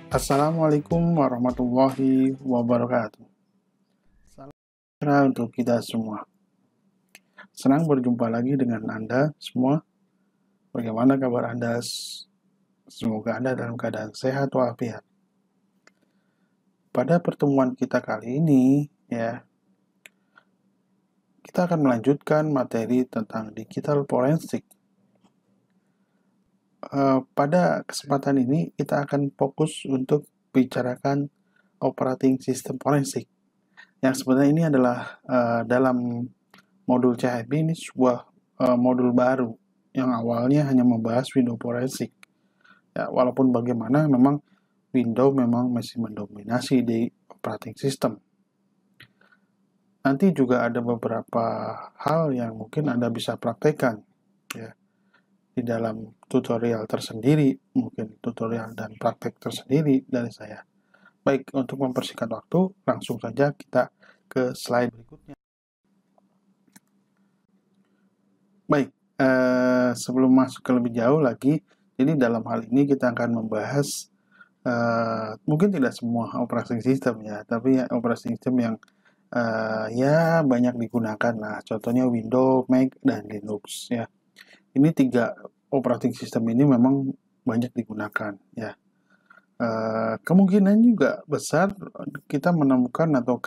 Assalamualaikum warahmatullahi wabarakatuh. Salam sejahtera untuk kita semua. Senang berjumpa lagi dengan Anda semua. Bagaimana kabar Anda? Semoga Anda dalam keadaan sehat walafiat. Pada pertemuan kita kali ini, kita akan melanjutkan materi tentang digital forensik. Pada kesempatan ini kita akan fokus untuk bicarakan operating system forensik. Yang sebenarnya ini adalah dalam modul CHP ini sebuah modul baru yang awalnya hanya membahas Windows forensik. Ya, walaupun bagaimana memang Windows memang masih mendominasi di operating system. Nanti juga ada beberapa hal yang mungkin Anda bisa praktekkan ya di dalam tutorial tersendiri, mungkin tutorial dan praktek tersendiri dari saya. Baik, untuk mempersingkat waktu, langsung saja kita ke slide berikutnya. Baik, sebelum masuk ke lebih jauh lagi, jadi dalam hal ini kita akan membahas mungkin tidak semua operating system ya, tapi operating system yang ya banyak digunakan lah. Contohnya Windows, Mac, dan Linux ya. Ini 3 operating system ini memang banyak digunakan ya. Kemungkinan juga besar kita menemukan atau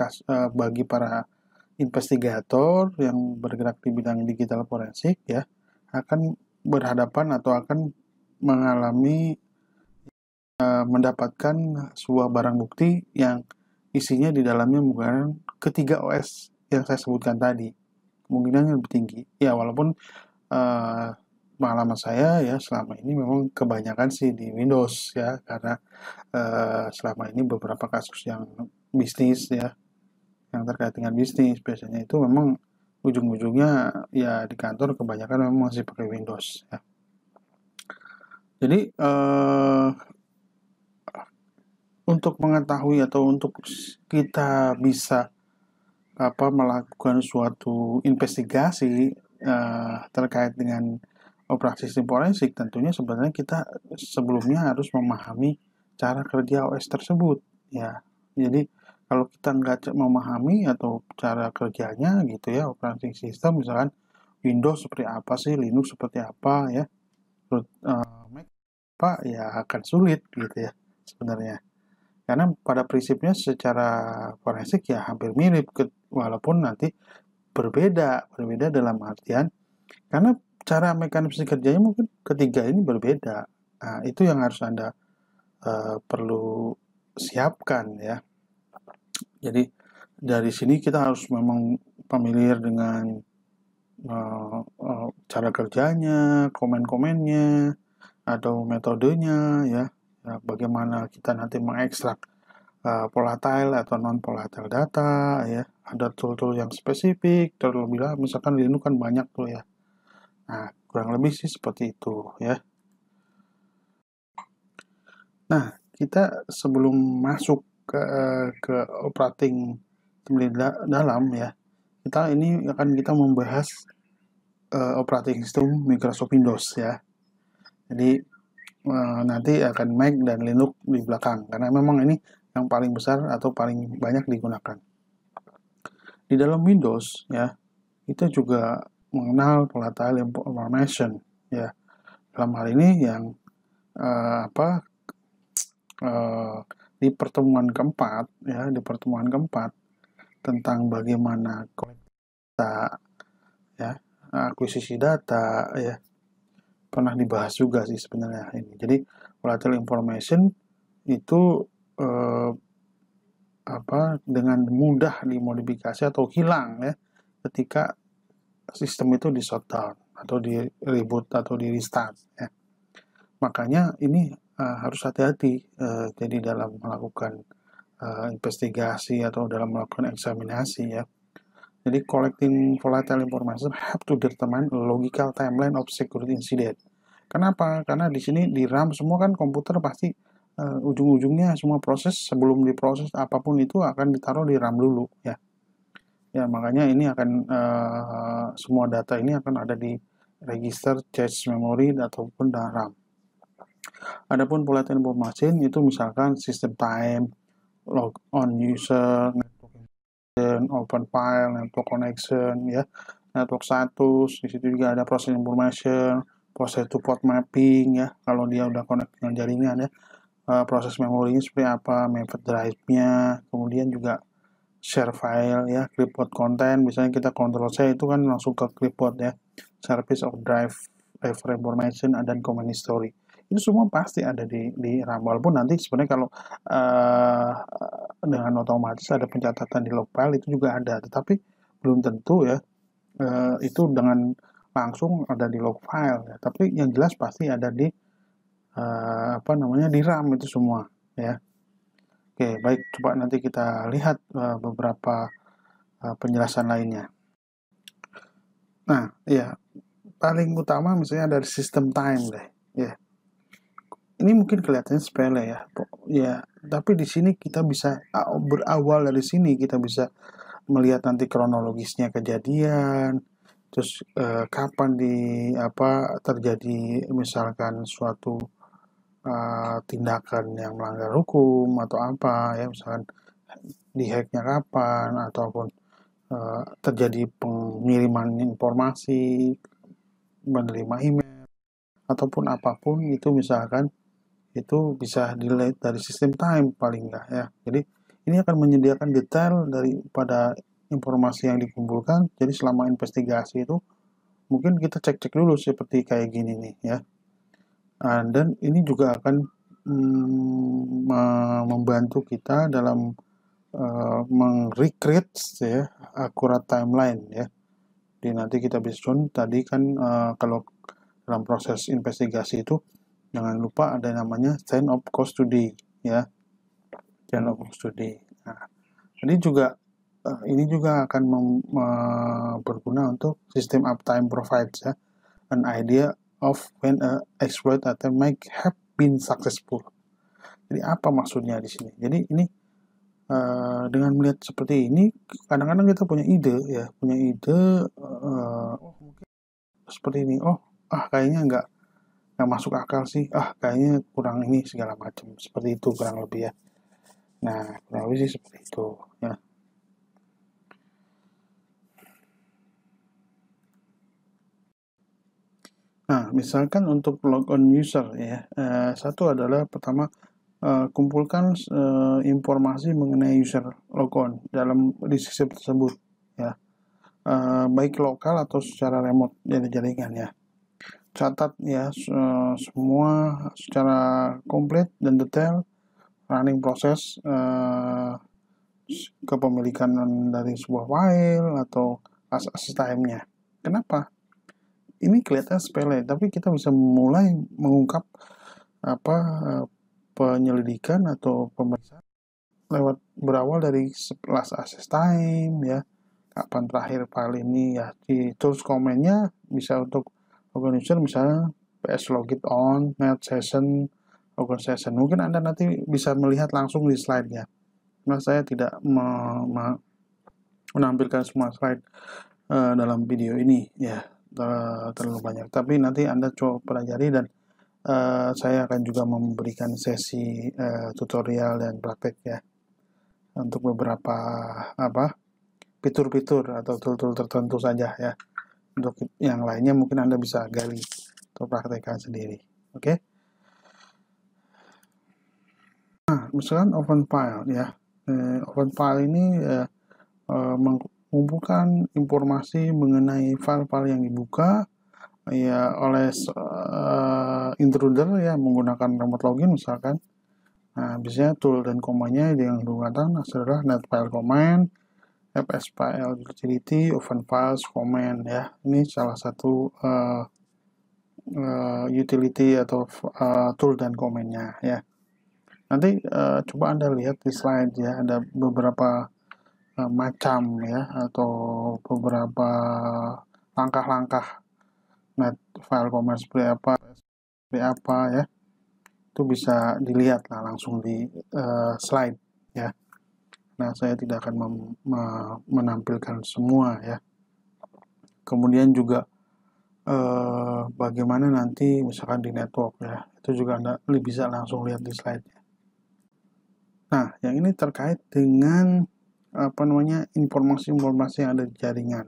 bagi para investigator yang bergerak di bidang digital forensik ya akan berhadapan atau akan mengalami mendapatkan sebuah barang bukti yang isinya di dalamnya menggunakan ketiga OS yang saya sebutkan tadi. Kemungkinannya lebih tinggi. Ya walaupun pengalaman saya ya selama ini memang kebanyakan sih di Windows ya karena selama ini beberapa kasus yang bisnis ya yang terkait dengan bisnis biasanya itu memang ujung-ujungnya ya di kantor kebanyakan memang masih pakai Windows ya. Jadi untuk mengetahui atau untuk kita bisa melakukan suatu investigasi terkait dengan operasi sistem forensik, tentunya sebenarnya kita sebelumnya harus memahami cara kerja OS tersebut ya. Jadi kalau kita nggak memahami atau cara kerjanya gitu ya, operating system misalkan Windows seperti apa sih, Linux seperti apa ya, Mac apa ya akan sulit gitu ya sebenarnya. Karena pada prinsipnya secara forensik ya hampir mirip, walaupun nanti berbeda dalam artian karena cara mekanisme kerjanya mungkin ketiga ini berbeda. Nah, itu yang harus Anda perlu siapkan ya. Jadi dari sini kita harus memang familiar dengan cara kerjanya, komen-komennya, atau metodenya ya. Bagaimana kita nanti mengekstrak volatile atau non volatile data ya. Ada tool-tool yang spesifik, terlebih misalkan Linux kan banyak tuh ya. Nah, kurang lebih sih seperti itu ya. Nah, kita sebelum masuk ke operating dalam ya, kita membahas operating system Microsoft Windows ya. Jadi nanti akan Mac dan Linux di belakang karena memang ini yang paling besar atau paling banyak digunakan. Di dalam Windows ya, kita juga mengenal volatile information ya. Dalam hal ini yang di pertemuan keempat tentang bagaimana data ya, akuisisi data ya, pernah dibahas juga sih sebenarnya ini. Jadi volatile information itu dengan mudah dimodifikasi atau hilang ya ketika sistem itu di shutdown atau di reboot atau di restart ya. Makanya ini harus hati-hati jadi dalam melakukan investigasi atau dalam melakukan eksaminasi ya. Jadi collecting volatile information have to determine a logical timeline of security incident. Kenapa? Karena di sini di RAM semua kan komputer pasti ujung-ujungnya semua proses sebelum diproses apapun itu akan ditaruh di RAM dulu ya. Ya makanya ini akan semua data ini akan ada di register cache memory ataupun RAM. Adapun volatile information itu misalkan system time, log on user, open file, network connection, ya, network status. Di situ juga ada process information, proses to port mapping, ya, kalau dia udah connect dengan jaringan, ya, proses memorinya seperti apa, mapped drive-nya, kemudian juga share file, ya, clipboard content. Misalnya kita Ctrl+C itu kan langsung ke clipboard, ya, service of drive information dan command history. Itu semua pasti ada di RAM, walaupun nanti sebenarnya kalau dengan otomatis ada pencatatan di log file itu juga ada, tetapi belum tentu, ya, itu dengan langsung ada di log file, ya. Tapi yang jelas pasti ada di di RAM itu semua, ya. Oke, baik, coba nanti kita lihat beberapa penjelasan lainnya. Nah, ya, paling utama misalnya dari sistem time deh, ya. Ini mungkin kelihatannya sepele, ya. Ya, tapi di sini kita bisa berawal dari sini kita bisa melihat nanti kronologisnya kejadian, terus kapan terjadi misalkan suatu tindakan yang melanggar hukum atau apa, ya, misalkan dihacknya kapan, ataupun terjadi pengiriman informasi, menerima email, ataupun apapun itu misalkan itu bisa dilihat dari sistem time paling enggak, ya. Jadi ini akan menyediakan detail daripada informasi yang dikumpulkan. Jadi selama investigasi itu mungkin kita cek-cek dulu seperti kayak gini nih, ya. Dan ini juga akan membantu kita dalam meng-recreate, ya, akurat timeline, ya. Jadi nanti kita bisa tadi kan kalau dalam proses investigasi itu jangan lupa ada namanya chain of custody, ya, chain of custody. Nah, ini juga akan berguna untuk sistem uptime provides, ya, an idea of when a exploit attempt might have been successful. Jadi apa maksudnya di sini? Jadi ini dengan melihat seperti ini, kadang-kadang kita punya ide, ya, mungkin seperti ini. Kayaknya nggak masuk akal sih. Kayaknya kurang ini segala macam. Seperti itu kurang lebih, ya. Nah, kurang lebih sih seperti itu, ya. Nah, misalkan untuk logon user, ya, satu adalah pertama kumpulkan informasi mengenai user logon di sistem tersebut, ya, baik lokal atau secara remote dari jaringan, ya. Catat, ya, semua secara komplit dan detail running proses kepemilikan dari sebuah file atau akses time-nya. Kenapa? Ini kelihatan sepele, tapi kita bisa mulai mengungkap penyelidikan atau pemeriksaan berawal dari last access time, ya, kapan terakhir file ini, ya. Di tools command-nya bisa untuk organizer, misalnya ps logit on, net session, logon session. Mungkin Anda nanti bisa melihat langsung di slide-nya. Nah, saya tidak menampilkan semua slide dalam video ini, ya, terlalu banyak. Tapi nanti Anda coba pelajari, dan saya akan juga memberikan sesi tutorial dan praktek, ya, untuk beberapa fitur-fitur atau tool-tool tertentu saja, ya. Untuk yang lainnya mungkin Anda bisa gali atau praktekkan sendiri. Oke. Nah, misalkan open file, ya. Open file ini mengumpulkan informasi mengenai file-file yang dibuka, ya, oleh intruder, ya, menggunakan remote login misalkan. Nah, biasanya tool dan komanya yang digunakan adalah net file command, fsfile utility, open files command, ya. Ini salah satu utility atau tool dan komennya, ya. Nanti coba Anda lihat di slide, ya, ada beberapa macam, ya, atau beberapa langkah-langkah net file command seperti apa, ya. Itu bisa dilihat langsung di slide, ya. Nah, saya tidak akan menampilkan semua, ya. Kemudian juga bagaimana nanti misalkan di network ya, itu juga Anda bisa langsung lihat di slide-nya. Nah, yang ini terkait dengan informasi-informasi yang ada di jaringan.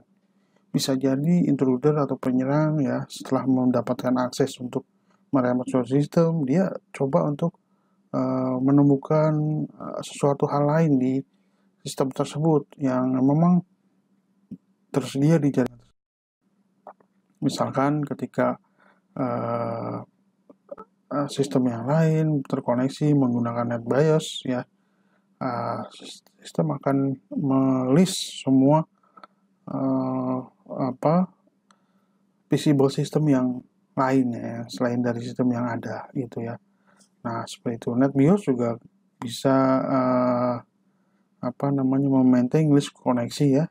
Bisa jadi intruder atau penyerang ya, setelah mendapatkan akses untuk meremote suatu sistem, dia coba untuk menemukan sesuatu hal lain di sistem tersebut yang memang tersedia di jaringan. Misalkan ketika sistem yang lain terkoneksi menggunakan NetBIOS ya, sistem akan melist semua visible system yang lain ya, selain dari sistem yang ada gitu ya. Nah, seperti itu. NetBIOS juga bisa memaintain list koneksi ya,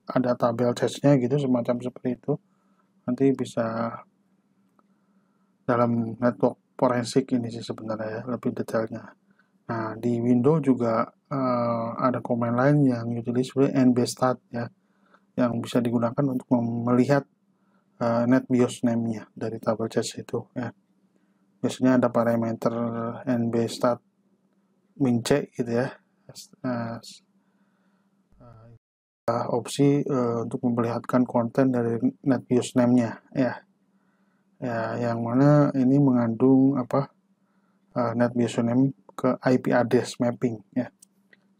ada tabel cache-nya gitu, semacam seperti itu. Nanti bisa dalam network forensik ini sih sebenarnya ya, lebih detailnya. Nah, di Windows juga ada command lain yang utilisasi nbstat ya, yang bisa digunakan untuk melihat NetBIOS name-nya dari tabel cache itu ya. Biasanya ada parameter nbstat min-c gitu ya. Opsi untuk memperlihatkan konten dari NetBIOS name-nya ya. Ya, yang mana ini mengandung NetBIOS name ke IP address mapping ya.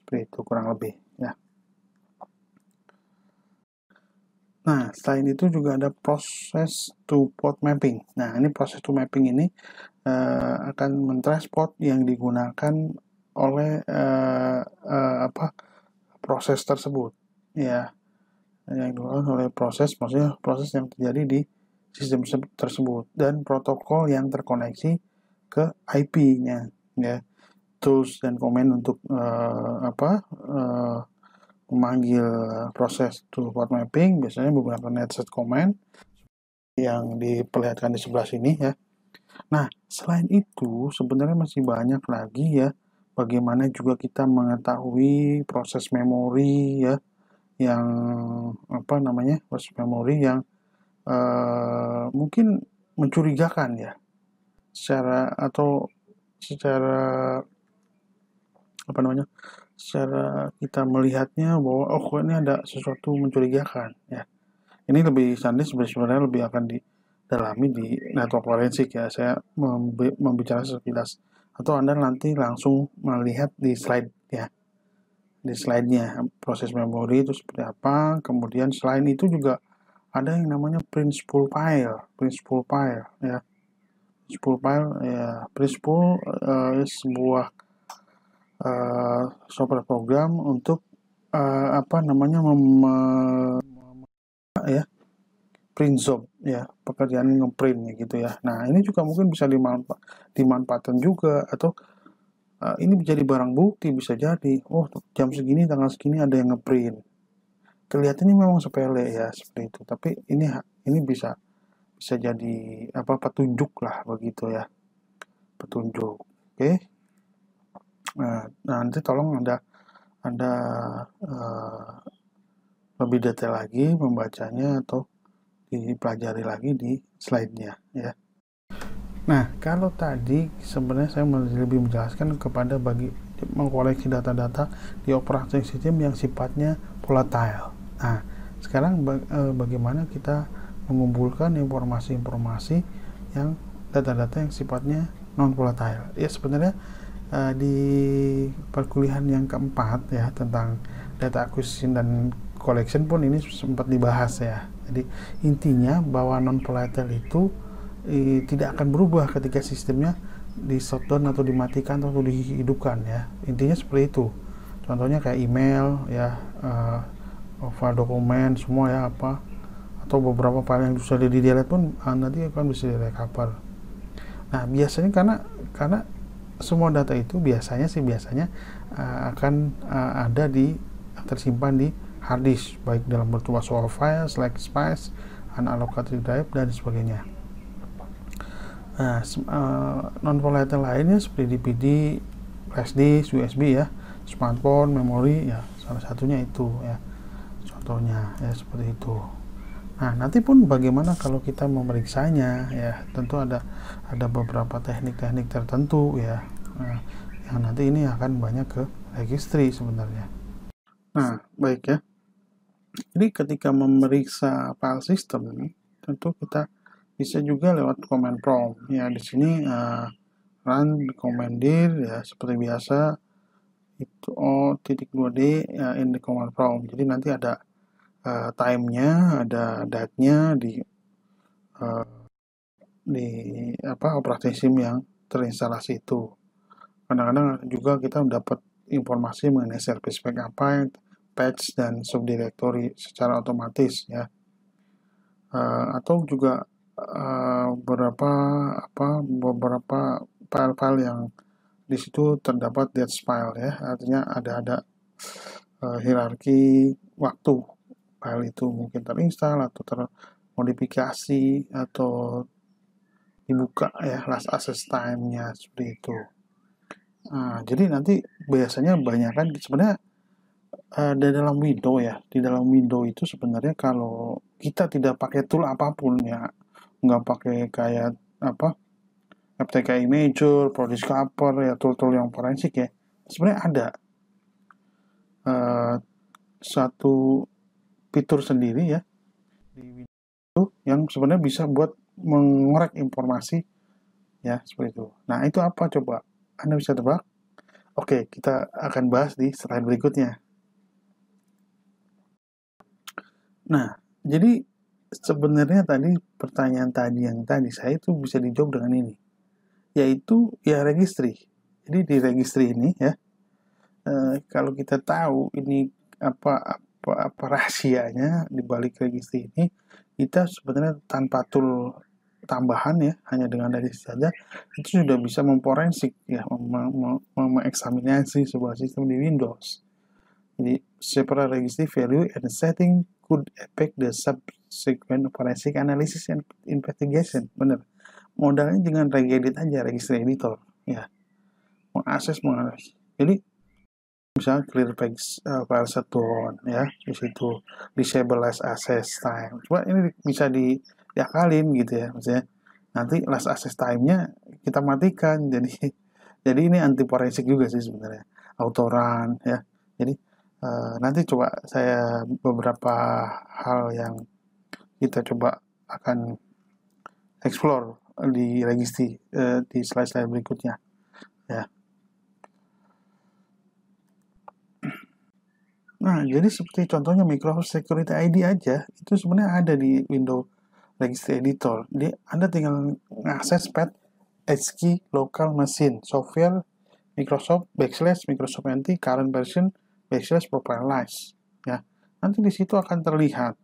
Seperti itu kurang lebih ya. Nah, selain itu juga ada proses to port mapping. Nah, ini proses to mapping ini akan men-trace port yang digunakan oleh proses tersebut ya, yang digunakan oleh maksudnya proses yang terjadi di sistem tersebut dan protokol yang terkoneksi ke IP-nya ya. Tools dan komen untuk memanggil proses to port mapping biasanya menggunakan netset command yang diperlihatkan di sebelah sini ya. Nah, selain itu sebenarnya masih banyak lagi ya, bagaimana juga kita mengetahui proses memori ya, yang proses memori yang mungkin mencurigakan ya, secara kita melihatnya bahwa ini ada sesuatu mencurigakan ya. Ini lebih sebenarnya lebih akan didalami di network forensik ya. Saya membicara sekilas, atau Anda nanti langsung melihat di slide ya, di slide-nya proses memori itu seperti apa. Kemudian selain itu juga ada yang namanya principal file ya. Principal sebuah software program untuk print job ya, pekerjaan ngeprint gitu ya. Nah, ini juga mungkin bisa dimanfaatkan juga, atau ini menjadi barang bukti, bisa jadi jam segini tanggal segini ada yang ngeprint. Kelihatannya memang sepele ya seperti itu, tapi ini bisa jadi petunjuk lah begitu ya, petunjuk. Oke. Nah, nanti tolong Anda lebih detail lagi membacanya atau dipelajari lagi di slide-nya ya. Nah, kalau tadi sebenarnya saya lebih menjelaskan kepada bagi mengkoleksi data-data di operating system yang sifatnya volatile. Nah, sekarang bagaimana kita mengumpulkan informasi-informasi yang data-data yang sifatnya non volatile. Ya, sebenarnya di perkuliahan yang keempat ya, tentang data acquisition dan collection pun ini sempat dibahas ya. Jadi intinya bahwa non volatile itu tidak akan berubah ketika sistemnya di shutdown atau dimatikan atau dihidupkan ya. Intinya seperti itu. Contohnya kayak email ya, file dokumen semua ya, atau beberapa file yang sudah di delete pun nanti akan bisa direcover. Nah, biasanya karena semua data itu biasanya akan ada tersimpan di hard disk, baik dalam bentuk WAV file, slash space, unallocated drive dan sebagainya. Nah, non volatile lainnya seperti DVD, flash disk, USB ya, smartphone, memori ya, salah satunya itu ya, contohnya ya seperti itu. Nah, nanti pun bagaimana kalau kita memeriksanya ya, tentu ada beberapa teknik-teknik tertentu ya, yang nanti ini akan banyak ke registry sebenarnya. Nah, baik ya. Jadi ketika memeriksa file system, tentu kita bisa juga lewat command prompt ya. Di sini run command dir ya, seperti biasa itu O.2D ya, in the command prompt. Jadi nanti ada time-nya, ada date-nya di operating system yang terinstalasi itu. Kadang-kadang juga kita mendapat informasi mengenai service pack apa, patch dan subdirectory secara otomatis ya. Atau juga beberapa file-file yang di situ terdapat dates file ya, artinya ada hierarki waktu file itu mungkin terinstall atau termodifikasi atau dibuka ya, last access time-nya seperti itu. Nah, jadi nanti biasanya banyak kan sebenarnya di dalam window ya, di dalam window itu sebenarnya kalau kita tidak pakai tool apapun ya, nggak pakai kayak FTK Imager, ProDiscover ya, tool-tool yang forensik ya, sebenarnya ada satu fitur sendiri ya di Windows yang sebenarnya bisa buat mengorek informasi ya, seperti itu. Nah, itu apa coba? Anda bisa tebak? Oke, kita akan bahas di slide berikutnya. Nah, jadi sebenarnya tadi pertanyaan yang tadi saya itu bisa dijawab dengan ini, yaitu ya registry. Jadi di registry ini ya, kalau kita tahu ini apa rahasianya di balik registry ini, kita sebenarnya tanpa tool tambahan ya, hanya dengan registry saja itu sudah bisa memforensik ya, mengeksaminasi sebuah sistem di Windows. Jadi separate registry value and setting could affect the subsequent forensic analysis and investigation. Benar. Modalnya dengan regedit aja, registry editor ya, menganalisis. Jadi misalnya clear file shutdown ya, di situ disable last access time. Coba ini bisa diakalin gitu ya, maksudnya nanti last access time-nya kita matikan. Jadi ini anti forensik juga sih sebenarnya, autorun ya. Jadi nanti coba saya beberapa hal yang kita coba akan explore di registry di slide-slide berikutnya ya. Nah, jadi seperti contohnya Microsoft Security ID aja, itu sebenarnya ada di Windows Registry Editor. Anda tinggal mengakses path HKey local machine software Microsoft Microsoft NT current version /profilize ya. Nanti di situ akan terlihat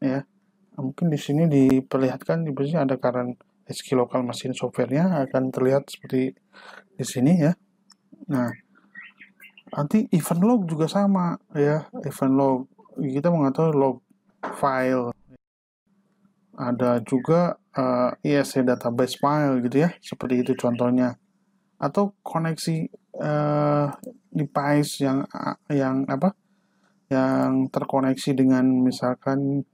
ya. Mungkin di sini diperlihatkan di sini ada current HKey local machine software-nya akan terlihat seperti di sini ya. Nah, nanti event log juga sama ya, event log kita mengatur log file, ada juga ESC database file gitu ya, seperti itu contohnya, atau koneksi device yang terkoneksi dengan misalkan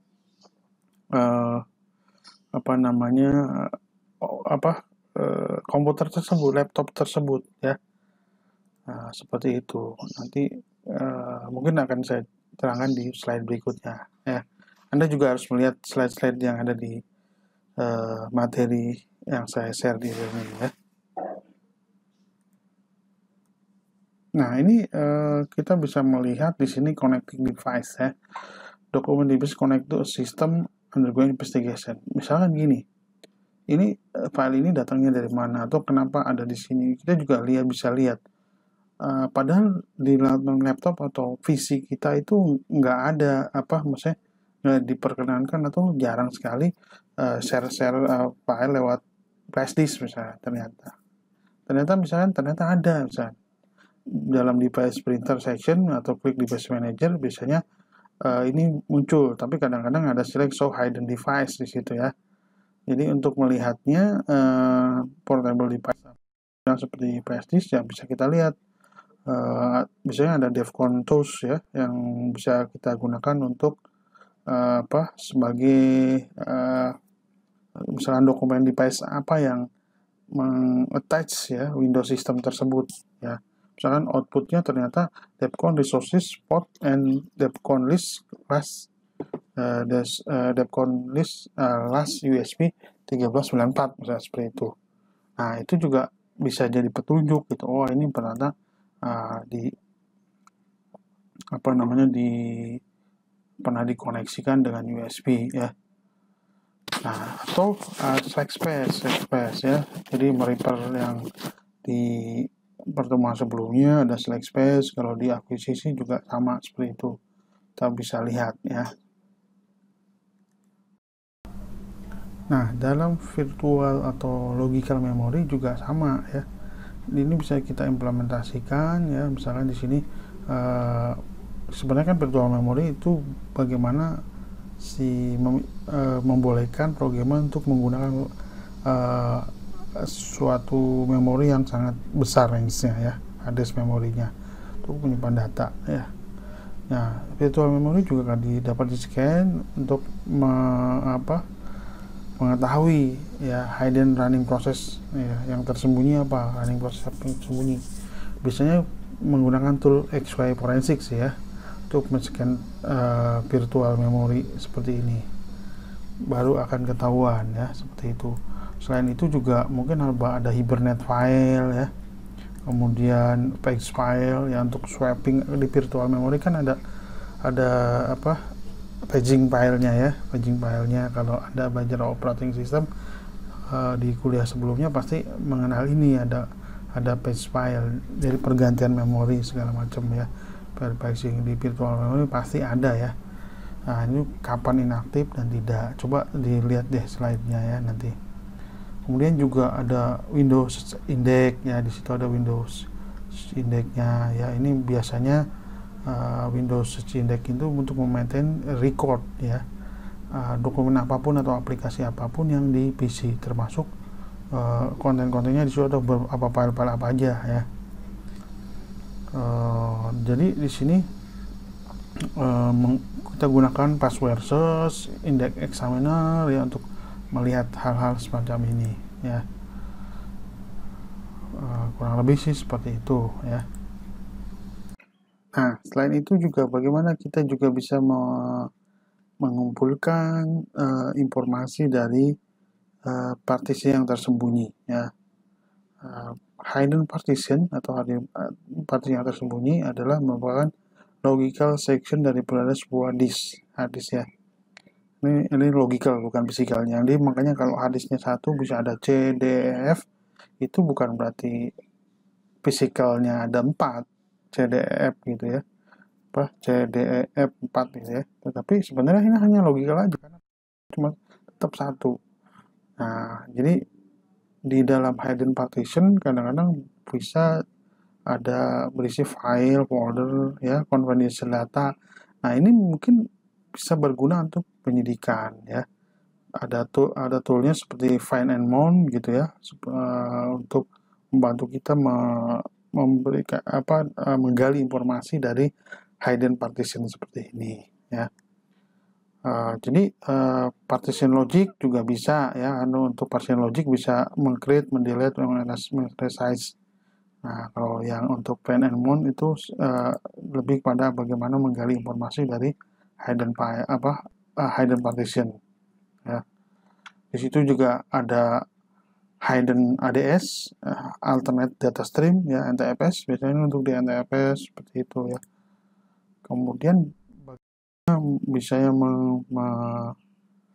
komputer tersebut, laptop tersebut ya. Nah, seperti itu. Nanti mungkin akan saya terangkan di slide berikutnya ya. Anda juga harus melihat slide-slide yang ada di materi yang saya share di sini ya. Nah, ini kita bisa melihat di sini connecting device ya. Document device connect to system undergoing investigation. Misalkan gini, ini file ini datangnya dari mana atau kenapa ada di sini. Kita juga bisa lihat. Padahal di laptop atau PC kita itu nggak ada maksudnya nggak diperkenankan atau jarang sekali share file lewat flash disk misalnya. Ternyata ada misalnya dalam device printer section atau quick device manager biasanya ini muncul, tapi kadang-kadang ada select show hidden device di situ ya. Jadi untuk melihatnya portable device yang seperti flash disk yang bisa kita lihat. Biasanya ada DevCon tools ya yang bisa kita gunakan untuk sebagai misalkan dokumen device apa yang attach ya Windows system tersebut ya. Misalkan outputnya ternyata depcon resources port and depcon list last depcon list last USB 1394 misalnya seperti itu. Nah, itu juga bisa jadi petunjuk gitu. Oh, ini ternyata pernah dikoneksikan dengan USB ya. Nah, atau slack space ya. Jadi merepair yang di pertemuan sebelumnya ada slack space, kalau di akuisisi juga sama seperti itu. Kita bisa lihat ya. Nah, dalam virtual atau logical memory juga sama ya. Ini bisa kita implementasikan ya. Misalkan di sini sebenarnya kan virtual memory itu bagaimana membolehkan programmer untuk menggunakan suatu memori yang sangat besar range-nya ya, hard disk memorinya untuk menyimpan data ya. Nah, virtual memory juga dapat di-scan untuk mengetahui ya hidden running process ya, yang tersembunyi running process yang tersembunyi. Biasanya menggunakan tool XY Forensics ya untuk men-scan virtual memory seperti ini, baru akan ketahuan ya seperti itu. Selain itu juga mungkin ada Hibernate file ya, kemudian page file ya untuk swapping di virtual memory kan ada paging filenya kalau Anda belajar operating system di kuliah sebelumnya pasti mengenal ini, ada page file dari pergantian memori segala macam ya. Paging di virtual memory pasti ada ya. Nah, ini kapan inaktif dan tidak, coba dilihat deh slide-nya ya nanti. Kemudian juga ada Windows Index ya, di situ ada Windows Index-nya ya. Ini biasanya Windows Index itu untuk memaintain record ya, dokumen apapun atau aplikasi apapun yang di PC, termasuk konten-kontennya di situ ada beberapa file-file apa aja ya. Jadi di sini kita gunakan password search, index examiner ya untuk melihat hal-hal semacam ini ya. Kurang lebih sih seperti itu ya. Nah, selain itu juga bagaimana kita juga bisa mengumpulkan informasi dari partisi yang tersembunyi ya. Hidden partition atau partisi yang tersembunyi adalah merupakan logical section dari sebuah hard disk ya. Ini logical bukan physical-nya. Jadi makanya kalau hard disknya satu bisa ada C, D, E, F, itu bukan berarti physicalnya ada 4 C, D, E, F gitu ya. C, D, E, F 4 gitu ya. Tetapi sebenarnya ini hanya logical aja karena cuma tetap satu. Nah, jadi di dalam hidden partition kadang-kadang bisa ada berisi file, folder ya, confidential data. Nah, ini mungkin bisa berguna untuk penyidikan ya. Ada toolnya seperti find and mount gitu ya, untuk membantu kita memberikan menggali informasi dari hidden partition seperti ini ya. Jadi partition logic juga bisa ya, untuk partition logic bisa meng-create, mendelete, resize. Nah, kalau yang untuk find and mount itu lebih pada bagaimana menggali informasi dari hidden partition ya. Di situ juga ada hidden ADS, alternate data stream ya, NTFS, biasanya untuk di NTFS seperti itu ya. Kemudian bisa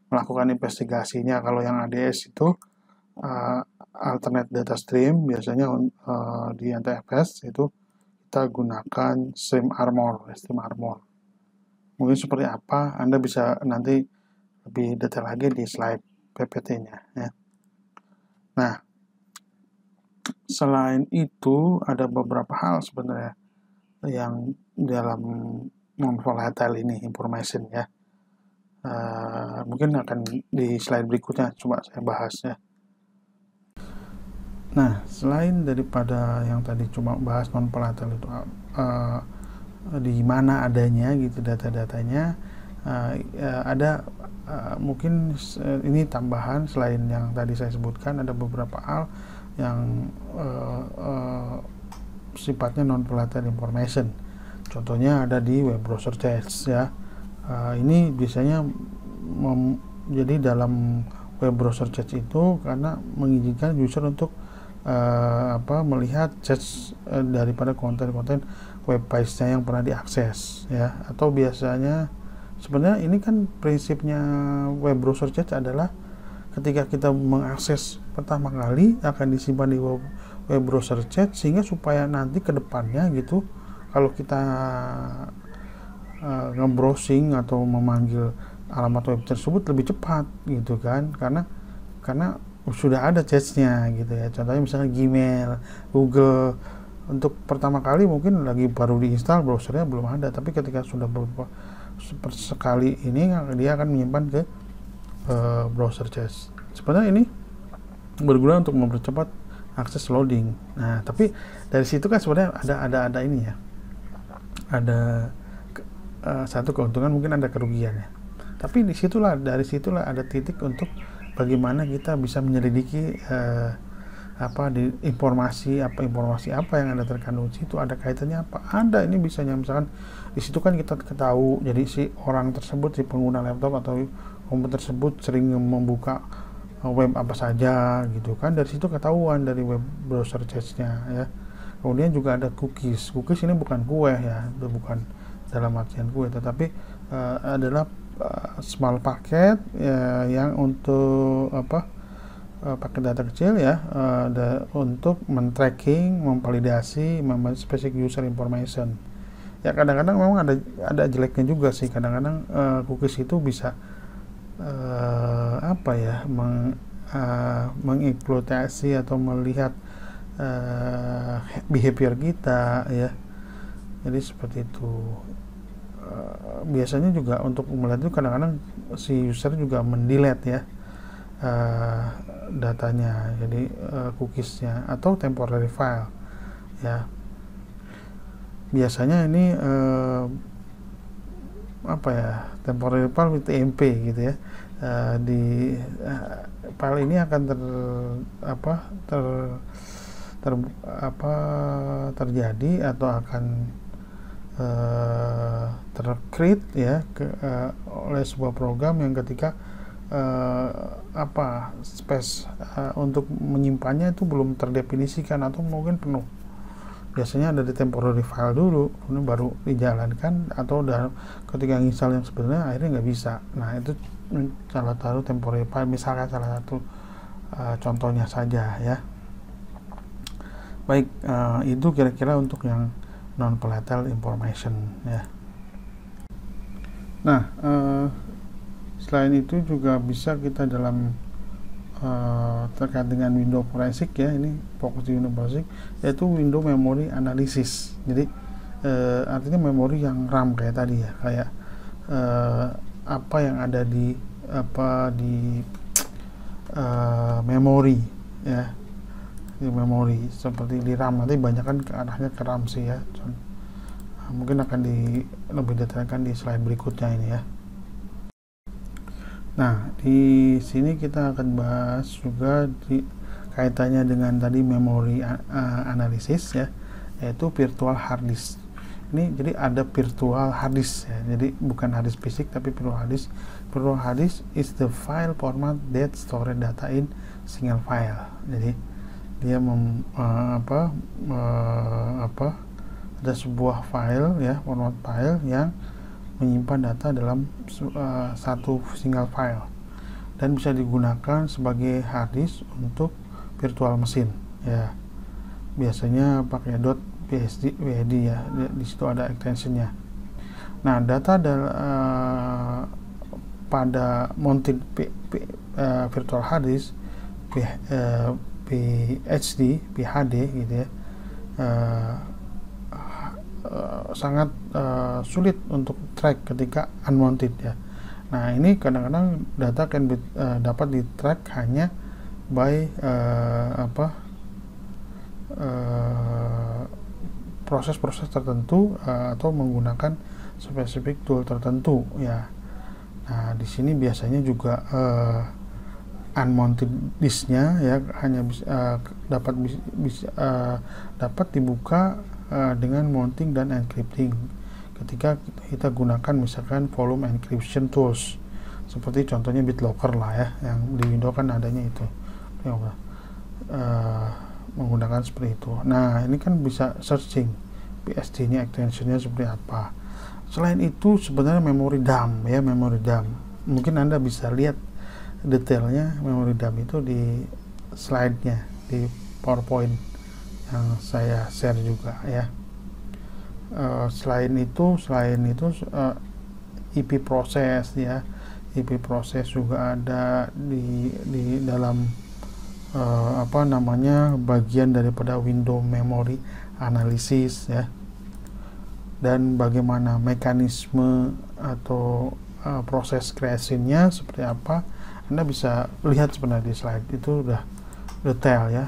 melakukan investigasinya. Kalau yang ADS itu alternate data stream, biasanya di NTFS itu kita gunakan stream armor. Mungkin seperti apa Anda bisa nanti lebih detail lagi di slide PPT-nya ya. Nah, selain itu ada beberapa hal sebenarnya yang dalam non-volatile ini information ya. Mungkin akan di slide berikutnya coba saya bahas ya. Nah, selain daripada yang tadi cuma bahas non-volatile itu di mana adanya gitu data-datanya, Ada mungkin ini tambahan selain yang tadi saya sebutkan, ada beberapa hal yang sifatnya non volatile information. Contohnya ada di web browser chats ya. Ini biasanya jadi dalam web browser chats itu karena mengizinkan user untuk melihat chats daripada konten-konten web page-nya yang pernah diakses ya. Atau biasanya sebenarnya ini kan prinsipnya web browser chat adalah ketika kita mengakses pertama kali akan disimpan di web browser chat, sehingga supaya nanti ke depannya gitu kalau kita nge-browsing atau memanggil alamat web tersebut lebih cepat gitu kan, karena sudah ada chatnya gitu ya. Contohnya misalnya Gmail, Google, untuk pertama kali mungkin lagi baru diinstal, browsernya belum ada, tapi ketika sudah beberapa sekali ini dia akan menyimpan ke browser chats. Sebenarnya ini berguna untuk mempercepat akses loading. Nah, tapi dari situ kan sebenarnya ada ini ya, ada satu keuntungan, mungkin ada kerugiannya. Tapi dari situlah ada titik untuk bagaimana kita bisa menyelidiki informasi apa yang ada terkandung di situ, ada kaitannya apa, ada ini bisanya. Misalkan di situ kan kita ketahui, jadi si orang tersebut, si pengguna laptop atau komputer tersebut sering membuka web apa saja gitu kan, dari situ ketahuan dari web browser chats-nya ya. Kemudian juga ada cookies ini bukan kue ya, itu bukan dalam artian kue, tetapi adalah small paket yang untuk pakai data kecil ya, untuk men-tracking, memvalidasi, specific user information. Ya kadang-kadang memang ada jeleknya juga sih. Kadang-kadang cookies itu bisa mengeksploitasi atau melihat behavior kita ya. Jadi seperti itu. Biasanya juga untuk melihat itu kadang-kadang si user juga mendelete ya datanya, jadi cookiesnya atau temporary file ya. Biasanya ini temporary file with TMP gitu ya. File ini akan terjadi atau akan tercreate ya oleh sebuah program yang ketika space untuk menyimpannya itu belum terdefinisikan atau mungkin penuh. Biasanya ada di temporary file dulu, kemudian baru dijalankan, atau ketika install yang sebenarnya akhirnya nggak bisa. Nah, itu salah satu temporary file, misalkan salah satu contohnya saja ya. Baik, itu kira-kira untuk yang non volatile information ya. Nah, selain itu juga bisa kita dalam terkait dengan window forensik ya, ini fokus di window forensik, yaitu window memory analysis. Jadi artinya memori yang RAM kayak tadi ya, kayak apa yang ada di memori ya, di memori seperti di RAM. Nanti banyak kan ke arahnya ke RAM sih ya, mungkin akan lebih detailkan di slide berikutnya ini ya. Nah, di sini kita akan bahas juga kaitannya dengan tadi memory analysis ya, yaitu virtual hard disk. Ini jadi ada virtual hard disk ya, jadi bukan hard disk fisik tapi virtual hard disk. Virtual hard disk is the file format that store data in single file. Jadi dia ada sebuah file ya, format file yang menyimpan data dalam satu single file dan bisa digunakan sebagai hard disk untuk virtual mesin ya. Biasanya pakai .psd ya, di situ ada extensionnya. Nah, data pada mounted virtual hard disk PHD gitu ya, sangat sulit untuk track ketika unmounted ya. Nah, ini kadang-kadang data dapat di track hanya by proses-proses tertentu atau menggunakan spesifik tool tertentu ya. Nah, di sini biasanya juga unmounted disknya ya hanya dapat dibuka dengan mounting dan encrypting ketika kita gunakan misalkan volume encryption tools seperti contohnya BitLocker lah ya, yang di Windows kan adanya itu menggunakan seperti itu. Nah, ini kan bisa searching BSD nya extensionnya seperti apa. Selain itu sebenarnya memory dump ya, memory dump mungkin Anda bisa lihat detailnya memory dump itu di slide-nya di PowerPoint yang saya share juga ya. Selain itu IP proses ya, IP proses juga ada di dalam bagian daripada window memory analysis ya, dan bagaimana mekanisme atau proses creation-nya seperti apa Anda bisa lihat sebenarnya di slide itu udah detail ya,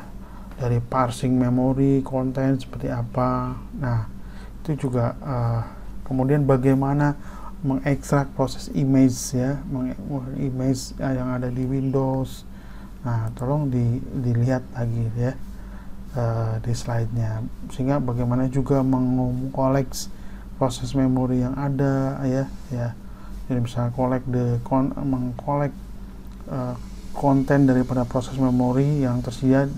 dari parsing memori content seperti apa. Nah, itu juga kemudian bagaimana mengekstrak proses image ya, image yang ada di Windows. Nah, tolong dilihat lagi ya di slide-nya, sehingga bagaimana juga mengkoleks proses memori yang ada ya. Jadi misalnya mengkolek konten daripada proses memori yang tersedia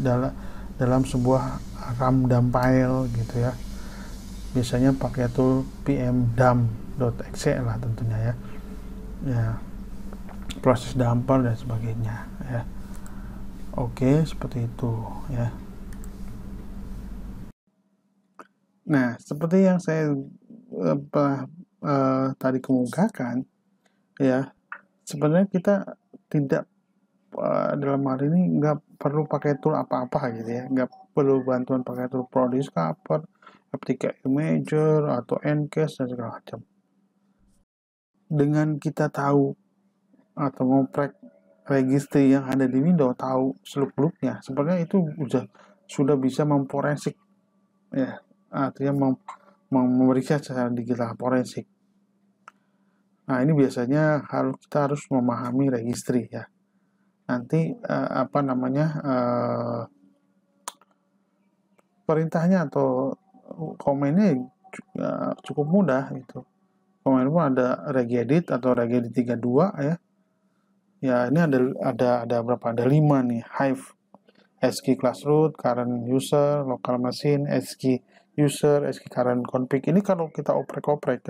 dalam sebuah RAM dump file gitu ya. Biasanya pakai tool pmdump.exe lah tentunya ya, proses dumper dan sebagainya ya. Oke, seperti itu ya. Nah, seperti yang saya tadi kemukakan ya, sebenarnya kita tidak dalam hal ini nggak perlu pakai tool apa-apa gitu ya, nggak perlu bantuan pakai tool ProDiscover, FTK Imager atau Ncase dan segala macam. Dengan kita tahu atau ngoprek registry yang ada di Windows, tahu seluk-beluknya, sebenarnya itu sudah bisa memforensik ya, artinya memeriksa secara digital forensik. Nah, ini biasanya kita harus memahami registry ya. Nanti perintahnya atau komennya cukup mudah gitu. Komen pun ada regedit atau regedit 32 ya. Ya, ini ada berapa? Ada 5 nih. Hive, SQ class root, current user, local machine, SQ user, SQ current config. Ini kalau kita oprek-oprek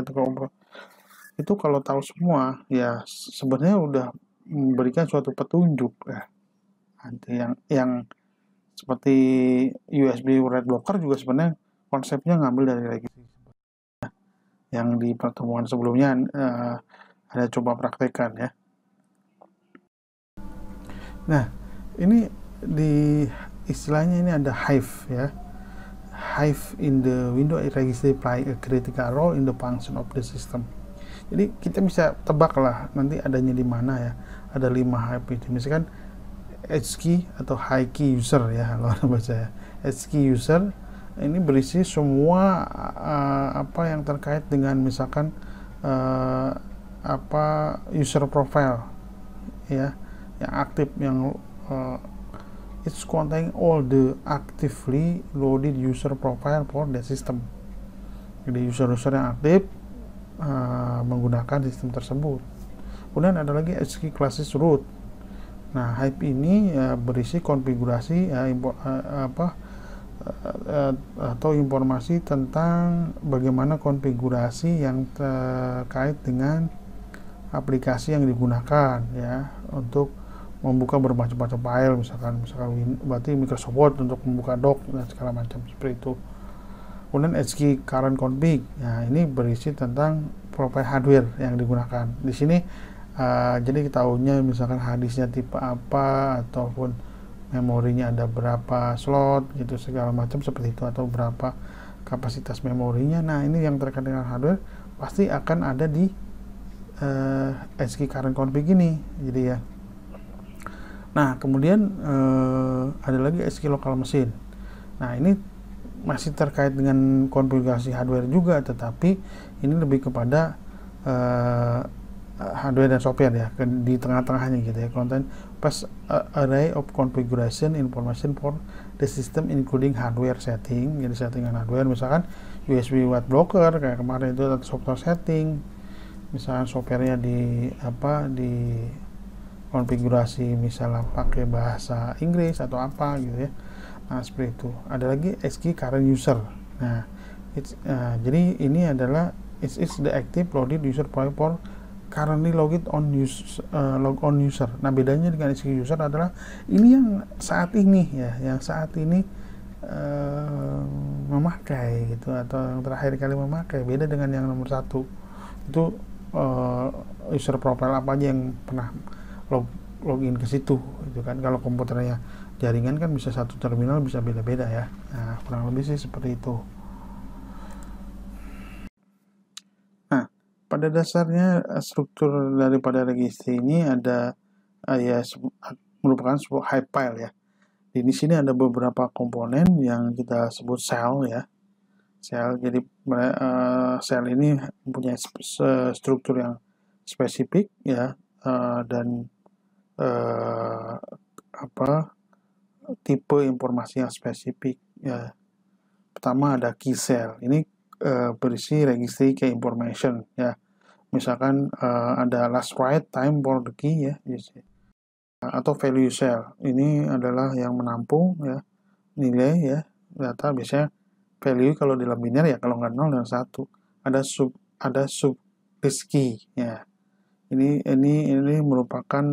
itu kalau tahu semua ya sebenarnya udah memberikan suatu petunjuk ya. Nanti yang seperti USB write blocker juga sebenarnya konsepnya ngambil dari registry yang di pertemuan sebelumnya ada coba praktekkan ya. Nah, ini di istilahnya ini ada Hive ya. Hive in the window registry play a critical role in the function of the system. Jadi kita bisa tebak lah nanti adanya di mana ya. Ada 5 Hive itu. Misalkan HKey atau high key user ya kalau bahasa ya. HKey user ini berisi semua apa yang terkait dengan misalkan user profile ya yang aktif, yang it's contain all the actively loaded user profile for the system. Jadi user-user yang aktif menggunakan sistem tersebut. Kemudian ada lagi HKey classes root. Nah, Hive ini berisi konfigurasi atau informasi tentang bagaimana konfigurasi yang terkait dengan aplikasi yang digunakan ya untuk membuka bermacam-macam file, misalkan berarti Microsoft Word untuk membuka doc dan segala macam seperti itu. Kemudian HKey current config. Nah, ini berisi tentang profile hardware yang digunakan. Di sini jadi ketahuinya misalkan harddisknya tipe apa ataupun memorinya ada berapa slot gitu segala macam seperti itu, atau berapa kapasitas memorinya. Nah, ini yang terkait dengan hardware pasti akan ada di HKey current config ini. Jadi ya. Nah, kemudian ada lagi HKey local machine. Nah, ini masih terkait dengan konfigurasi hardware juga, tetapi ini lebih kepada hardware dan software ya, di tengah-tengahnya gitu ya. Content pass array of configuration information for the system including hardware setting. Jadi settingan hardware misalkan USB write blocker kayak kemarin itu, atau software setting misalkan softwarenya di konfigurasi misalnya pakai bahasa Inggris atau apa gitu ya. Nah, seperti itu. Ada lagi XKey current user. Nah, jadi ini adalah it's the active loaded user file for currently log on user. Nah, bedanya dengan XKey user adalah ini yang saat ini ya, yang saat ini memakai gitu, atau yang terakhir kali memakai. Beda dengan yang nomor 1 itu user profile apa aja yang pernah login ke situ itu kan. Kalau komputernya jaringan kan bisa satu terminal bisa beda-beda ya. Nah, kurang lebih sih seperti itu. Nah, pada dasarnya struktur daripada registry ini ada ya merupakan sebuah high file ya. Di sini ada beberapa komponen yang kita sebut cell ya. Sel, jadi sel ini mempunyai struktur yang spesifik ya, dan tipe informasi yang spesifik ya. Pertama ada key cell, ini berisi registry key information ya. Misalkan ada last write time for the key ya, atau value cell, ini adalah yang menampung ya nilai ya data. Biasanya value kalau di dalam biner ya, kalau nggak 0 dan 1. Ada sub key ya. Ini merupakan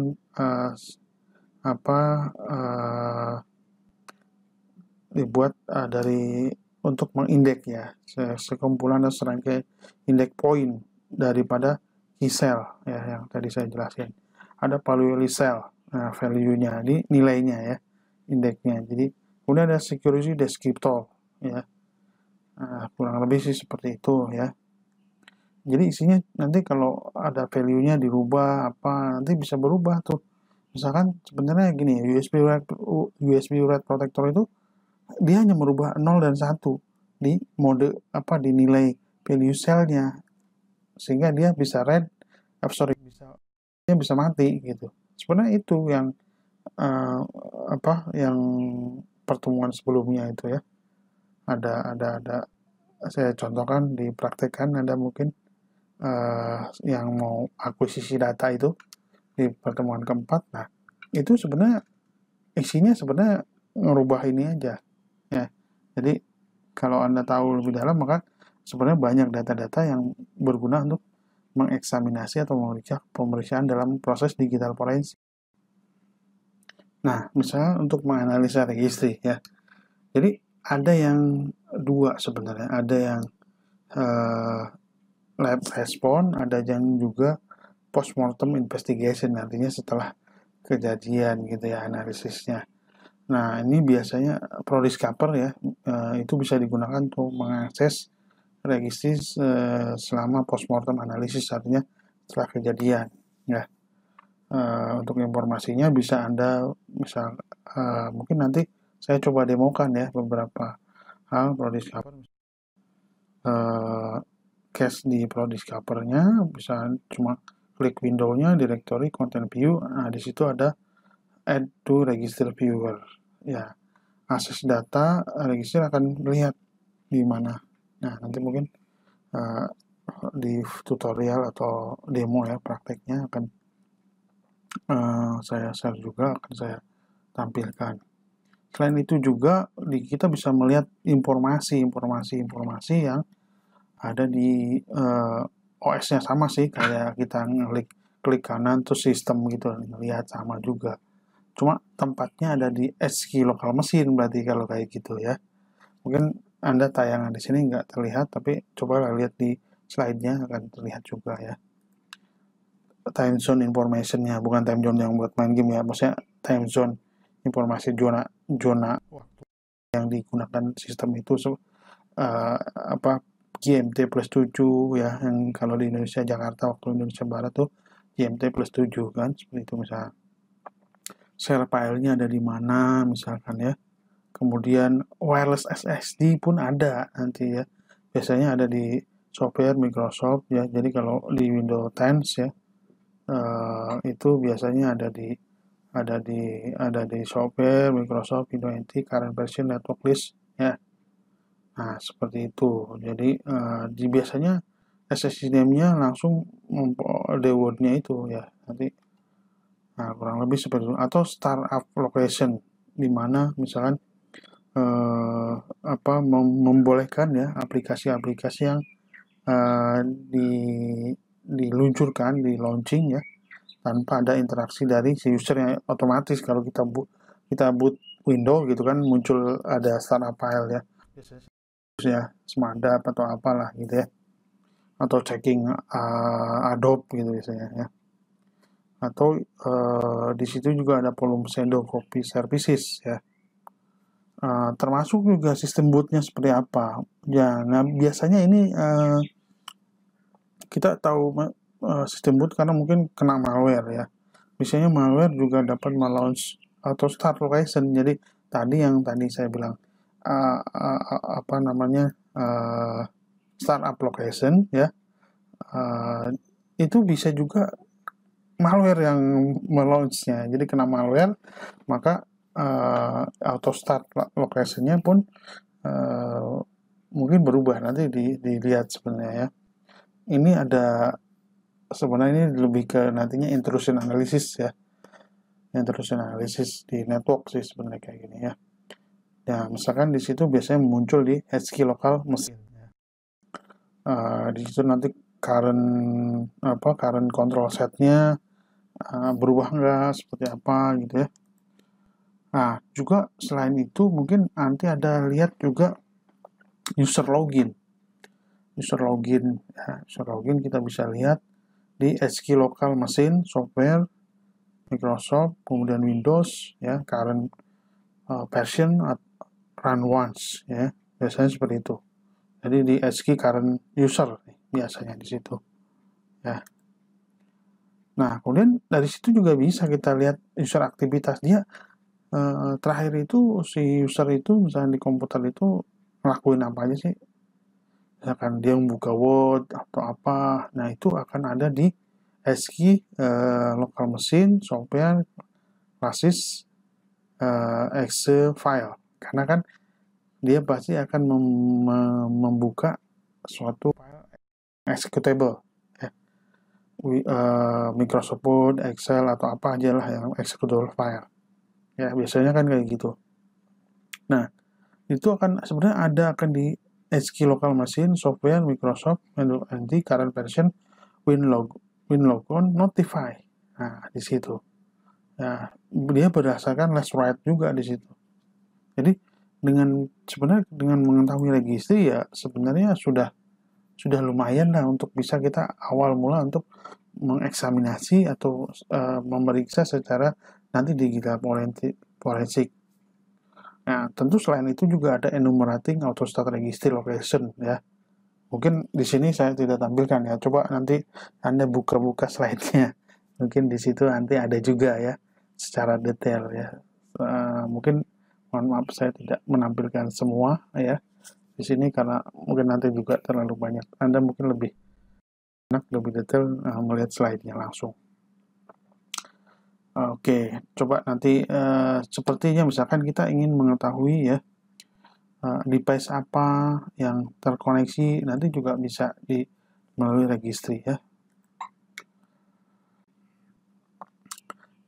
dibuat dari untuk mengindeks ya, sekumpulan dan serangkai indeks point daripada key cell ya, yang tadi saya jelaskan. Ada value cell, nah value-nya ini nilainya ya, indeksnya. Jadi kemudian ada security descriptor ya. Nah, kurang lebih sih seperti itu ya. Jadi isinya nanti kalau ada value-nya dirubah nanti bisa berubah tuh. Misalkan sebenarnya gini, USB write protector itu dia hanya merubah 0 dan 1 di mode di nilai value cell-nya, sehingga dia bisa bisa mati gitu. Sebenarnya itu yang yang pertemuan sebelumnya itu ya. Ada saya contohkan, dipraktekkan. Ada mungkin yang mau akuisisi data itu di pertemuan keempat. Nah, itu sebenarnya isinya sebenarnya ngerubah ini aja ya. Jadi kalau Anda tahu lebih dalam, maka sebenarnya banyak data-data yang berguna untuk mengeksaminasi atau pemeriksaan dalam proses digital forensik. Nah, misalnya untuk menganalisa registry ya. Jadi ada yang dua sebenarnya, ada yang lab response, ada yang juga postmortem investigation, artinya setelah kejadian gitu ya analisisnya. Nah, ini biasanya ProDiscover ya, itu bisa digunakan untuk mengakses registry selama postmortem analisis, artinya setelah kejadian ya. Untuk informasinya bisa Anda mungkin nanti saya coba demokan ya beberapa hal ProDiscover. Case di ProDiscover-nya bisa cuma klik window-nya, directory, content view. Nah, di situ ada add to register viewer ya. Akses data register akan melihat di mana. Nah, nanti mungkin di tutorial atau demo ya, prakteknya akan saya share juga, akan saya tampilkan. Selain itu juga kita bisa melihat informasi yang ada di OS-nya. Sama sih kayak kita klik kanan terus sistem gitu, lihat sama juga. Cuma tempatnya ada di SKey local machine, berarti kalau kayak gitu ya. Mungkin Anda tayangan di sini nggak terlihat, tapi coba lihat di slide-nya akan terlihat juga ya. Time zone information-nya, bukan time zone yang buat main game ya, maksudnya time zone, informasi zona waktu yang digunakan sistem itu GMT plus 7 ya, yang kalau di Indonesia Jakarta waktu Indonesia Barat tuh GMT plus 7 kan, seperti itu. Misalnya share filenya ada di mana misalkan ya. Kemudian wireless SSD pun ada nanti ya, biasanya ada di software Microsoft ya. Jadi kalau di Windows 10 ya, itu biasanya ada di software Microsoft Windows NT current version network list ya. Nah, seperti itu. Jadi biasanya SSD name-nya langsung the-word-nya itu ya. Nanti kurang lebih seperti itu. Atau startup location, di mana misalkan membolehkan ya aplikasi-aplikasi yang uh, di diluncurkan, di launching ya, tanpa ada interaksi dari si user yang otomatis. Kalau kita boot Windows gitu kan, muncul ada startup file ya, biasanya Semada atau apalah gitu ya, atau checking Adobe gitu biasanya ya. Atau di situ juga ada volume shadow copy services ya. Termasuk juga sistem bootnya seperti apa ya. Nah, biasanya ini kita tahu sistem boot karena mungkin kena malware ya. Misalnya malware juga dapat melaunch atau start location. Jadi tadi saya bilang startup location ya, itu bisa juga malware yang melaunchnya. Jadi kena malware, maka auto start location-nya pun mungkin berubah. Nanti dilihat sebenarnya ya. Ini sebenarnya ini lebih ke nantinya intrusion analysis ya. Intrusion analysis di network sih sebenarnya kayak gini ya. Ya, misalkan di situ biasanya muncul di HKey local mesin. Di situ nanti current control setnya berubah nggak, seperti apa gitu ya. Nah, juga selain itu mungkin nanti ada lihat juga user login. User login kita bisa lihat di HKey local mesin, software, Microsoft, kemudian Windows, ya, current version, run once, ya, biasanya seperti itu. Jadi di HKey current user biasanya di situ, ya. Nah, kemudian dari situ juga bisa kita lihat user aktivitas dia. Terakhir itu si user itu misalnya di komputer itu ngelakuin apa aja sih? Misalkan dia membuka Word atau apa, nah itu akan ada di HKey local machine, software, basis exe file. Karena kan dia pasti akan membuka suatu file executable ya. Microsoft Word, Excel atau apa aja lah yang executable file. Ya, biasanya kan kayak gitu. Nah, itu sebenarnya akan di HKey local machine, software, Microsoft, Windows NT, current version, WinLogon, Notify. Nah, di situ. Nah, dia berdasarkan last write juga di situ. Jadi sebenarnya dengan mengetahui registry ya sebenarnya sudah lumayan lah untuk bisa kita awal mula untuk mengeksaminasi atau memeriksa secara nanti digital forensik. Nah, tentu selain itu juga ada enumerating auto start registry location ya. Mungkin di sini saya tidak tampilkan ya. Coba nanti Anda buka-buka slide-nya. Mungkin di situ nanti ada juga ya secara detail ya. Mungkin mohon maaf saya tidak menampilkan semua ya di sini karena mungkin nanti juga terlalu banyak. Anda mungkin lebih enak, lebih detail melihat slide-nya langsung. Oke, coba nanti sepertinya misalkan kita ingin mengetahui ya device apa yang terkoneksi, nanti juga bisa melalui registry ya.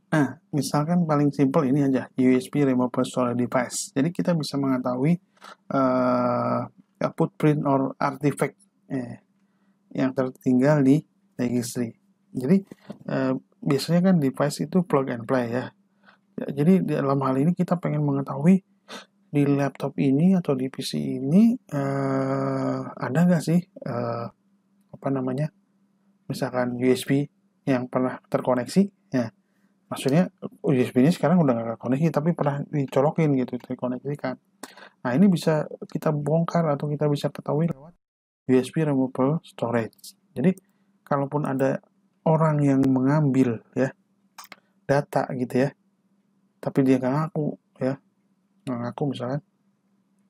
Nah, misalkan paling simple ini aja, USB Removable Storage Device. Jadi kita bisa mengetahui footprint or artifact yang tertinggal di registry. Jadi biasanya kan device itu plug and play ya. Jadi dalam hal ini kita pengen mengetahui di laptop ini atau di PC ini ada nggak sih misalkan USB yang pernah terkoneksi ya. Maksudnya USB-nya sekarang udah nggak koneksi tapi pernah dicolokin gitu, terkoneksikan. Nah, ini bisa kita bongkar atau kita bisa ketahui lewat USB Removable Storage. Jadi kalaupun ada orang yang mengambil ya data gitu ya, tapi dia nggak ngaku misalkan,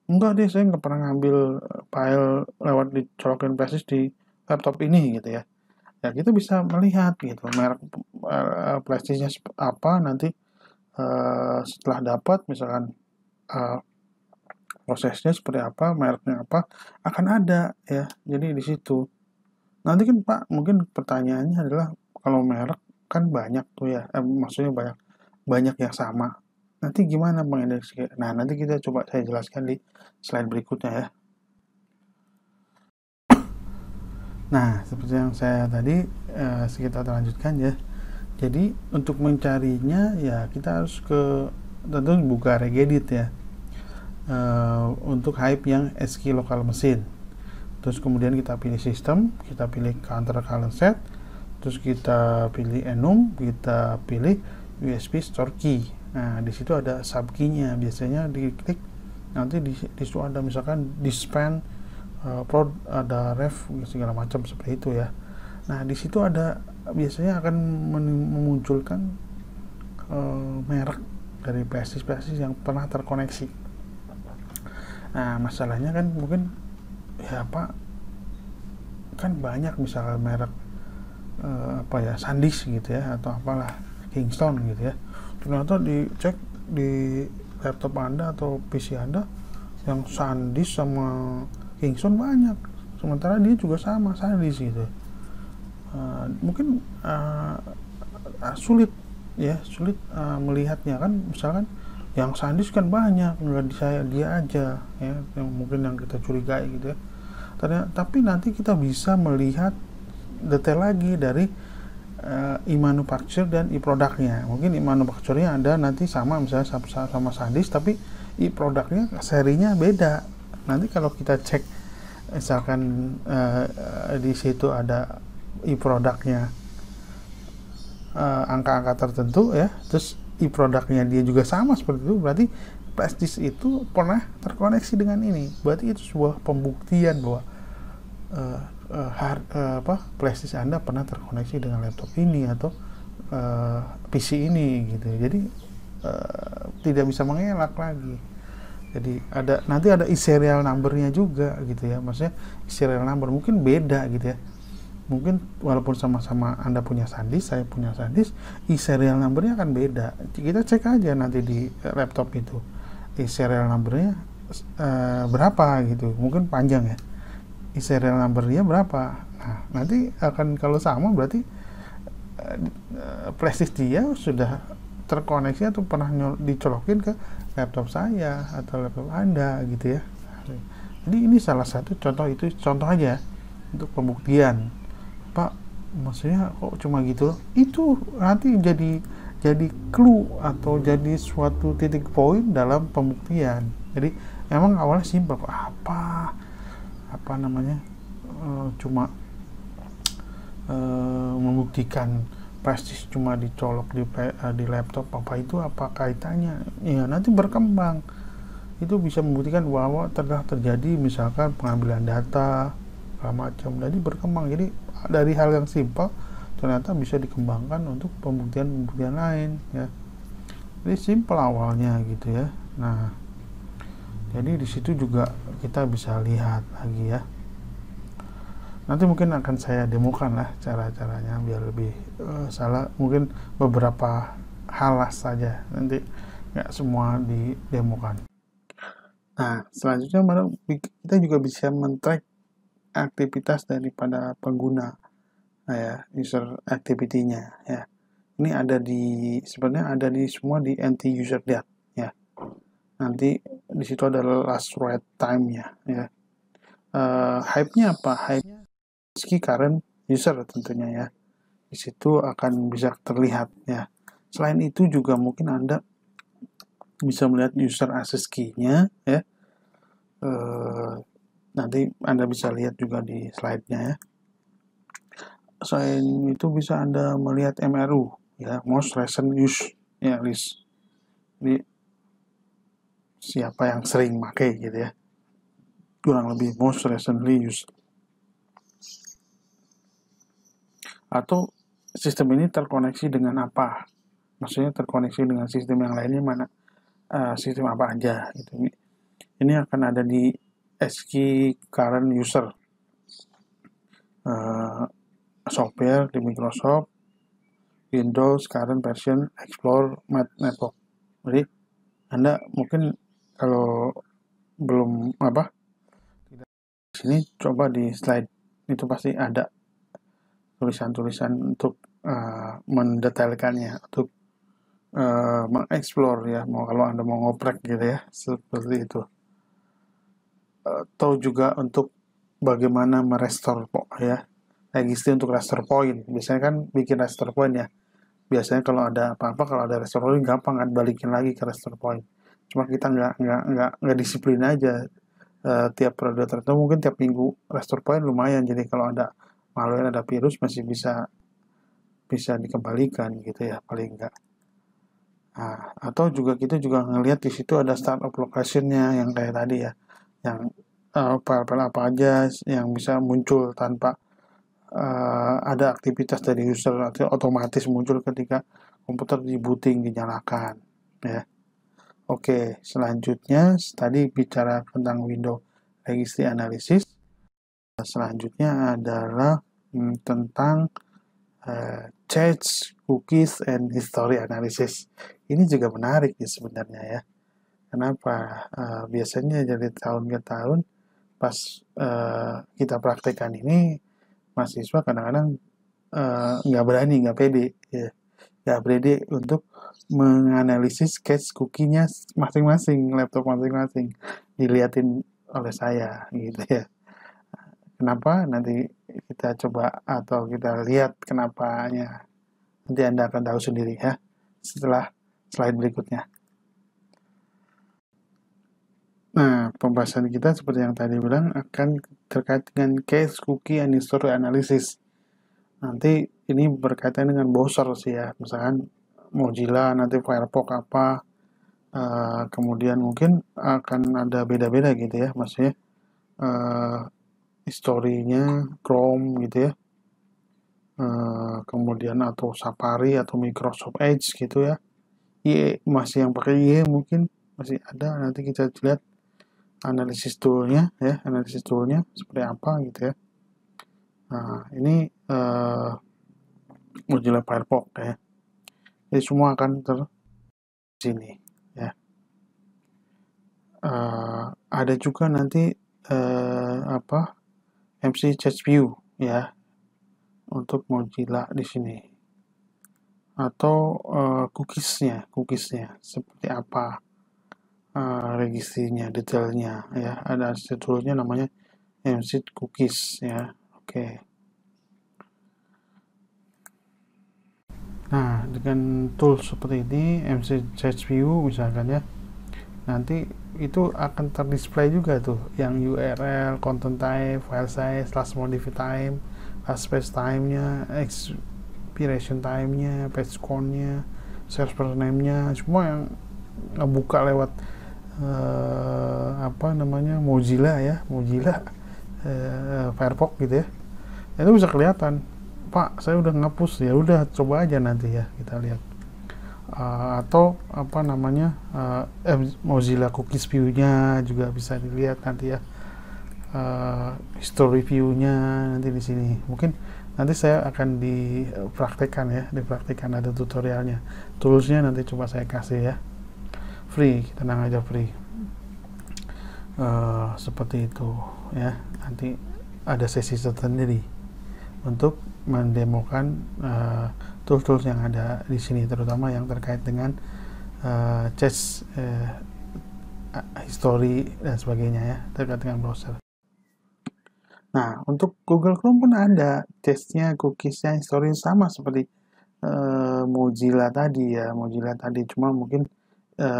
enggak deh saya nggak pernah ngambil file lewat dicolokin flash di laptop ini gitu ya. ya kita bisa melihat gitu merek prestisnya apa nanti setelah dapat misalkan prosesnya seperti apa, mereknya apa, akan ada ya. Jadi di situ. Nanti kan Pak, mungkin pertanyaannya adalah kalau merek kan banyak tuh ya, maksudnya banyak yang sama. Nanti gimana mengindeksi? Nah, nanti kita coba saya jelaskan di slide berikutnya ya. Nah, seperti yang saya tadi kita lanjutkan ya. Jadi untuk mencarinya ya kita harus tentu buka regedit ya. Untuk hype yang SQ local machine. Terus kemudian kita pilih sistem, kita pilih counter current set, terus kita pilih enum, kita pilih USB store key. Nah, di situ ada sub key-nya. Biasanya diklik nanti di situ ada misalkan dispen, prod, ada ref segala macam seperti itu ya. Nah, di situ ada biasanya akan memunculkan merek dari PSIS yang pernah terkoneksi. Nah, masalahnya kan mungkin ya Pak, kan banyak misalnya merek SanDisk gitu ya atau apalah Kingston gitu ya. Ternyata dicek di laptop Anda atau PC Anda yang SanDisk sama Kingston banyak, sementara dia juga sama SanDisk gitu. Mungkin sulit melihatnya kan, misalkan yang SanDisk kan banyak, nggak dia aja ya yang mungkin yang kita curigai gitu ya. Tapi nanti kita bisa melihat detail lagi dari e-manufacture dan e-productnya. Mungkin e-manufacture-nya ada nanti sama misalnya sama SanDisk, tapi e-productnya serinya beda. Nanti kalau kita cek misalkan di situ ada e-productnya angka-angka tertentu ya, terus e-productnya dia juga sama seperti itu, berarti flash itu pernah terkoneksi dengan ini. Berarti itu sebuah pembuktian bahwa flash disk Anda pernah terkoneksi dengan laptop ini atau PC ini gitu. Jadi tidak bisa mengelak lagi. Jadi nanti ada serial number-nya juga gitu ya. Maksudnya serial number mungkin beda gitu ya. Mungkin walaupun sama-sama Anda punya SanDisk, saya punya SanDisk, serial number-nya akan beda. Kita cek aja nanti di laptop itu. Serial number-nya berapa gitu. Mungkin panjang ya. Serial number-nya berapa. Nah, nanti akan kalau sama berarti flash disk dia sudah terkoneksi atau pernah dicolokin ke laptop saya atau laptop Anda gitu ya. Jadi ini salah satu contoh aja untuk pembuktian. Pak, maksudnya kok cuma gitu? Itu nanti jadi clue atau jadi suatu titik poin dalam pembuktian. Jadi memang awalnya simpel, apa namanya cuma membuktikan prestis cuma dicolok di laptop, apa kaitannya ya. Nanti berkembang itu bisa membuktikan bahwa telah terjadi misalkan pengambilan data segala macam, jadi berkembang. Jadi dari hal yang simpel ternyata bisa dikembangkan untuk pembuktian lain ya. Jadi simpel awalnya gitu ya. Nah, jadi di situ juga kita bisa lihat lagi ya. Nanti mungkin akan saya demokan lah cara-caranya biar lebih mungkin beberapa hal saja, nanti nggak semua didemokan. Nah, selanjutnya kita juga bisa men-track aktivitas daripada pengguna, ya, user activity-nya ya. Ini sebenarnya ada semua di NT-user.dat ya. Nanti di situ ada last write time-nya ya. Hype-nya apa? Hype-nya current user tentunya ya. Di situ akan bisa terlihat ya. Selain itu juga mungkin Anda bisa melihat user access key-nya ya. Nanti Anda bisa lihat juga di slide-nya ya. Selain itu bisa Anda melihat MRU ya, most recent use ya, list. Jadi siapa yang sering pakai gitu ya. Kurang lebih most recently used. Atau sistem ini terkoneksi dengan apa? Maksudnya terkoneksi dengan sistem yang lainnya mana? Sistem apa aja gitu. Ini akan ada di SQ current user. software di Microsoft Windows current version Explorer Network. Jadi Anda mungkin kalau belum di sini coba di slide itu pasti ada tulisan-tulisan untuk mendetailkannya, untuk mengeksplor ya, kalau Anda mau ngoprek gitu ya, seperti itu. Atau juga untuk bagaimana merestore ya, registry untuk restore point. Biasanya kan bikin restore point ya. Biasanya kalau ada apa-apa, kalau ada restore point gampang kan balikin lagi ke restore point. Cuma kita nggak disiplin aja. Tiap periode tertentu mungkin tiap minggu restore point lumayan. Jadi kalau ada malware, ada virus masih bisa dikembalikan gitu ya paling enggak. Nah, atau juga kita juga ngelihat di situ ada start of location-nya yang kayak tadi ya, yang file-file apa aja yang bisa muncul tanpa ada aktivitas dari user atau otomatis muncul ketika komputer di booting dinyalakan ya. Oke, selanjutnya tadi bicara tentang window registry analysis. Selanjutnya adalah tentang cache, cookies, and history analysis. Ini juga menarik ya sebenarnya ya. Kenapa? Biasanya dari tahun ke tahun pas kita praktekkan ini, mahasiswa kadang-kadang nggak berani, nggak pede, ya. Nggak pede untuk menganalisis cache cookie-nya masing-masing, laptop masing-masing. Dilihatin oleh saya gitu ya. Kenapa? Nanti kita coba atau kita lihat kenapanya. Nanti Anda akan tahu sendiri ya setelah slide berikutnya. Nah, pembahasan kita seperti yang tadi bilang akan terkait dengan cache, cookie, and history analysis. Nanti ini berkaitan dengan browser sih ya, misalkan Mozilla, nanti Firefox apa, kemudian mungkin akan ada beda-beda gitu ya, maksudnya historinya Chrome gitu ya, kemudian atau Safari atau Microsoft Edge gitu ya. IE masih yang pakai IE mungkin masih ada, nanti kita lihat analisis toolnya ya, analisis toolnya seperti apa gitu ya. Nah, ini Mozilla Firefox ya. Jadi semua akan sini ya. Ada juga nanti MC Chat View ya untuk Mozilla di sini. Atau cookiesnya seperti apa, registrinya, detailnya ya. Ada toolnya namanya MC Cookies ya. Oke. Nah, dengan tool seperti ini, MC Search View misalkan ya, nanti itu akan terdisplay juga tuh yang URL, content type, file size, last modified time, last space time-nya, expiration time-nya, page count-nya, server name-nya, semua yang ngebuka lewat Mozilla ya, Firefox gitu ya. Itu bisa kelihatan, Pak, saya udah ngapus, ya udah coba aja nanti ya kita lihat. Atau Mozilla Cookies View-nya juga bisa dilihat nanti ya. History view-nya nanti di sini. Mungkin nanti saya akan dipraktekkan ada tutorialnya. Tools-nya nanti coba saya kasih ya. Free, tenang aja free. Seperti itu ya. Nanti ada sesi tersendiri untuk mendemokan tools-tools yang ada di sini, terutama yang terkait dengan cache, history dan sebagainya ya, terkait dengan browser. Nah, untuk Google Chrome pun ada cache-nya, cookies-nya, history sama seperti Mozilla tadi, cuma mungkin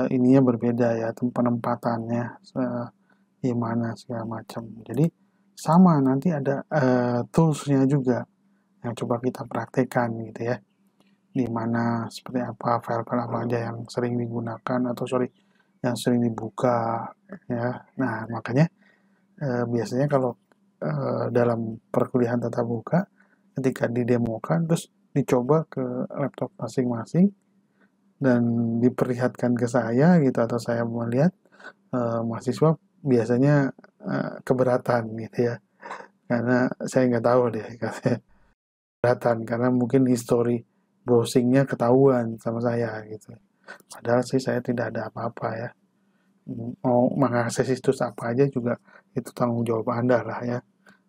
ininya berbeda ya, penempatannya di mana segala macam. Jadi sama, nanti ada tools-nya juga yang coba kita praktekkan gitu ya, di mana seperti apa file-file apa aja yang sering digunakan atau yang sering dibuka ya. Nah, makanya biasanya kalau dalam perkuliahan tatap muka, ketika didemokan terus dicoba ke laptop masing-masing dan diperlihatkan ke saya gitu, atau saya melihat, mahasiswa biasanya keberatan gitu ya, karena saya nggak tahu deh katanya keberatan karena mungkin history browsingnya ketahuan sama saya gitu. Padahal sih saya tidak ada apa-apa ya. Mau mengakses situs apa aja juga itu tanggung jawab Anda lah ya.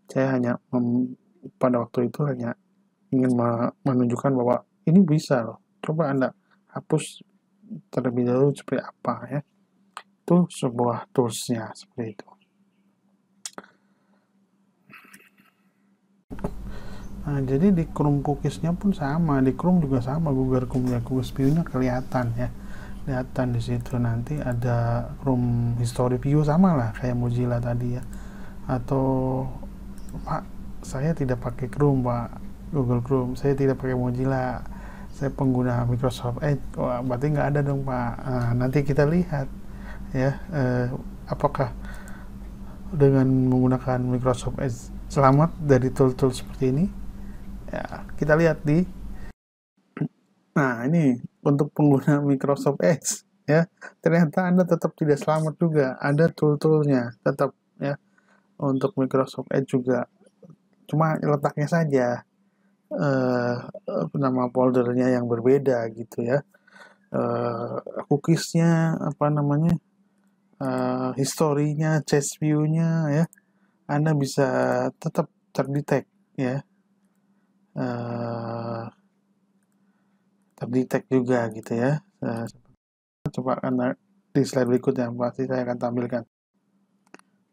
Saya hanya pada waktu itu hanya ingin menunjukkan bahwa ini bisa loh. Coba Anda hapus terlebih dahulu seperti apa ya. Itu sebuah toolsnya seperti itu. Nah, jadi di Chrome cookiesnya pun sama, di Chrome juga sama, Google Chrome ya, Google View-nya kelihatan ya, kelihatan di situ nanti ada Chrome History View sama lah kayak Mozilla tadi ya. Atau Pak, saya tidak pakai Chrome Pak, Google Chrome, saya tidak pakai Mozilla, saya pengguna Microsoft Edge. Wah, berarti nggak ada dong Pak. Nah, nanti kita lihat ya, apakah dengan menggunakan Microsoft Edge selamat dari tool-tool seperti ini. Ya, kita lihat nah ini untuk pengguna Microsoft Edge ya, ternyata Anda tetap tidak selamat juga, ada tool-toolnya tetap ya untuk Microsoft Edge juga, cuma letaknya saja nama foldernya yang berbeda gitu ya, cookiesnya apa namanya, historinya, chat view-nya ya, Anda bisa tetap terdetek ya, terdetek juga gitu ya. Coba Anda di slide berikutnya pasti saya akan tampilkan.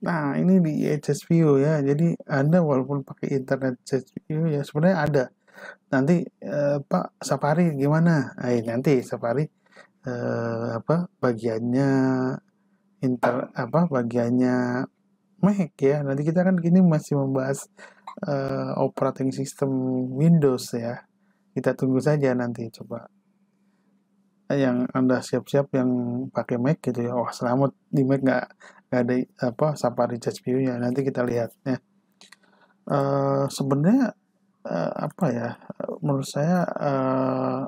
Nah, ini di Edge View ya. Jadi Anda walaupun pakai internet Edge View ya sebenarnya ada. Nanti Pak Safari gimana? Nanti Safari bagiannya bagiannya Mac ya. Nanti kita kan gini masih membahas operating system Windows ya. Kita tunggu saja nanti coba yang Anda siap-siap yang pakai Mac gitu ya. Oh, selamat di Mac nggak ada Safari Chat View-nya. Nanti kita lihat ya. Sebenarnya menurut saya